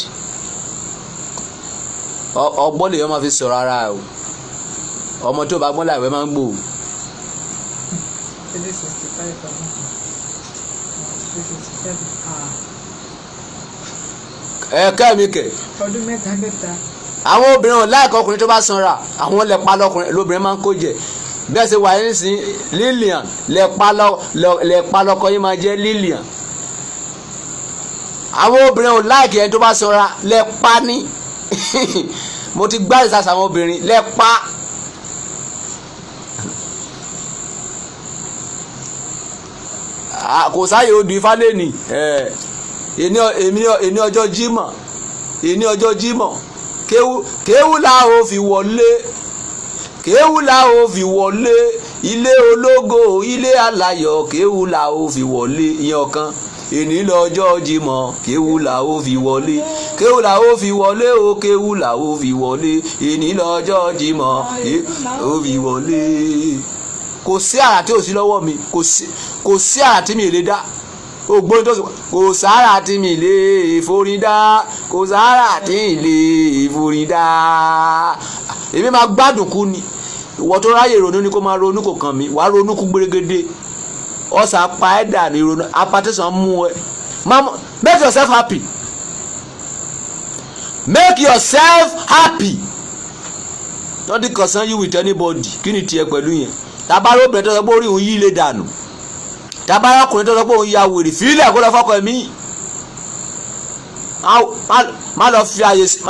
ọgbọ́n lèyàn máa fi sọ̀rọ̀ ara o ọmọ tó bá gbọ́n láìwẹ́ máa ń gbò. ẹ̀ẹ́kẹ́ mi kẹ̀. ọdún mẹ́ta. àwọn obìnrin wọn láìka ọkùnrin tó bá sanra àwọn lẹ́pa lọkùnrin lóbìnrin máa ń kó jẹ bẹ́ẹ̀ ṣe wà yín sí Lillian lẹ́pa lọkọ yín máa jẹ́ Lillian. àwọn obìnrin wọn láìka ẹni tó bá sanra lẹ́pa ní mo ti gbá ìsàsà àwọn obìnrin lẹ́pa. kò sáyè odù ifá lẹ́nì èní ọjọ́ Jímọ̀ èní ọjọ́ Jímọ̀ kéwú la ó fi wọlé kéwú la ó fi wọlé ilé ológo ilé aláyọ̀ kéwú la ó fi wọlé ìyẹn ọ̀kan èní lọ́jọ́ Jímọ̀ kéwú la ó fi wọlé kéwú la ó fi wọlé o kéwú la ó fi wọlé èní lọ́jọ́ Jímọ̀ ó fi wọlé. kò sí àrà tí ò sí lọ́wọ́ mi kò sí àrà tí mi lè dá ògbóni tó sọ kò sára tí mi lè forí dá kò sára tí mi lè forí dá èmi máa gbádùn kú ni ìwọ tó ráyè ronú ni kó máa ronú kò kàn mí wàá ronú kú gbérégédé ọ̀sán apá ẹ̀dà ní ronú apatẹ́sán mú ẹ make yourself happy make yourself happy nothing concern you with anybody kí ni tiẹ̀ pẹ̀lú yẹn tabara obìnrin tó sọ pé orí òun yí ilé dànù tabara ọkùnrin tó sọ pé òun ya wèrè fílẹ̀ kó lọ fọkọ ẹ̀mí má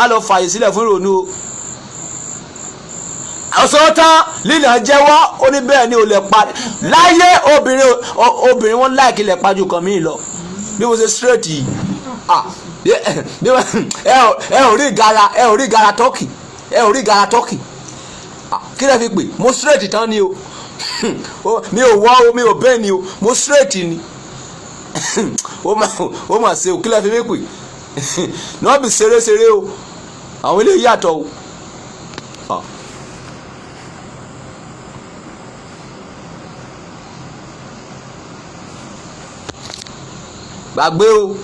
lọ fààyè sílẹ̀ fún ìrònú o. ọ̀sán tán lílà jẹ́wọ́ ó ní bẹ́ẹ̀ ni ò lè pa láyé obìnrin wọn láìkí lè pa ju kan mí lọ bí mo ṣe straight yìí ẹ ò rí gara turkey ẹ ò rí gara turkey kí lẹ fi pè mo straight tán ni o mi ò wọ́ o mi ò bẹ́ẹ̀ ni o mo straight ni ó mà ṣe o kí lẹ fi mí pè náà bí ṣeré o àwọn ilé yàtọ̀ o. gbàgbé o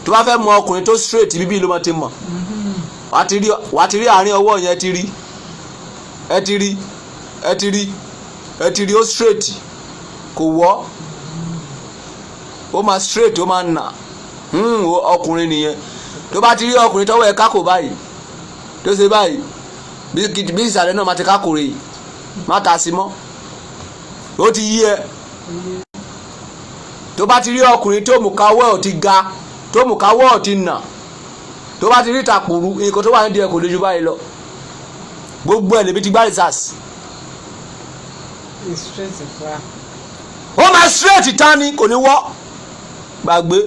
tó bá fẹ́ mọ ọkùnrin tó straight bíbí ló máa ti mọ̀ wà á ti rí àárín ọwọ́ yẹn ẹ ti rí ó straight kò wọ́ ó máa straight ó máa nà ọkùnrin nìyẹn tó bá ti rí ọkùnrin tọ́wọ́ ẹ kákò báyìí tó ṣe báyìí bí ìsàlẹ̀ náà máa ti kákò rè má ta sí mọ́ ó ti yí ẹ tó bá ti rí ọkùnrin tó mú káwọ́ ọ̀ ti ga tó mú káwọ́ ọ̀ ti nà tó bá ti rí ìtàkùrú nǹkan tó wà nídìí ẹ̀ kò lè ju báyìí lọ gbogbo ẹ̀ lèbi ti gbá rìsàs. ó máa straight tán ni kò ní wọ́ gbàgbé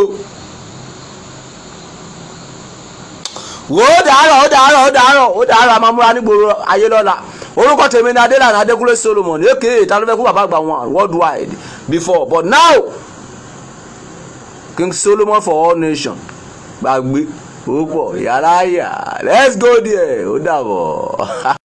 o wò ó dàárọ̀ a máa múra nígboro ayé lọ́la orúkọ tèmi ní Adélànà Adékúnlé Solomon èké ta ló fẹ́ kú bàbá àgbà wọn worldwide before but now King Solomon for all nations gbàgbé púpọ̀ yàrá yà let's go there ó dàbọ̀.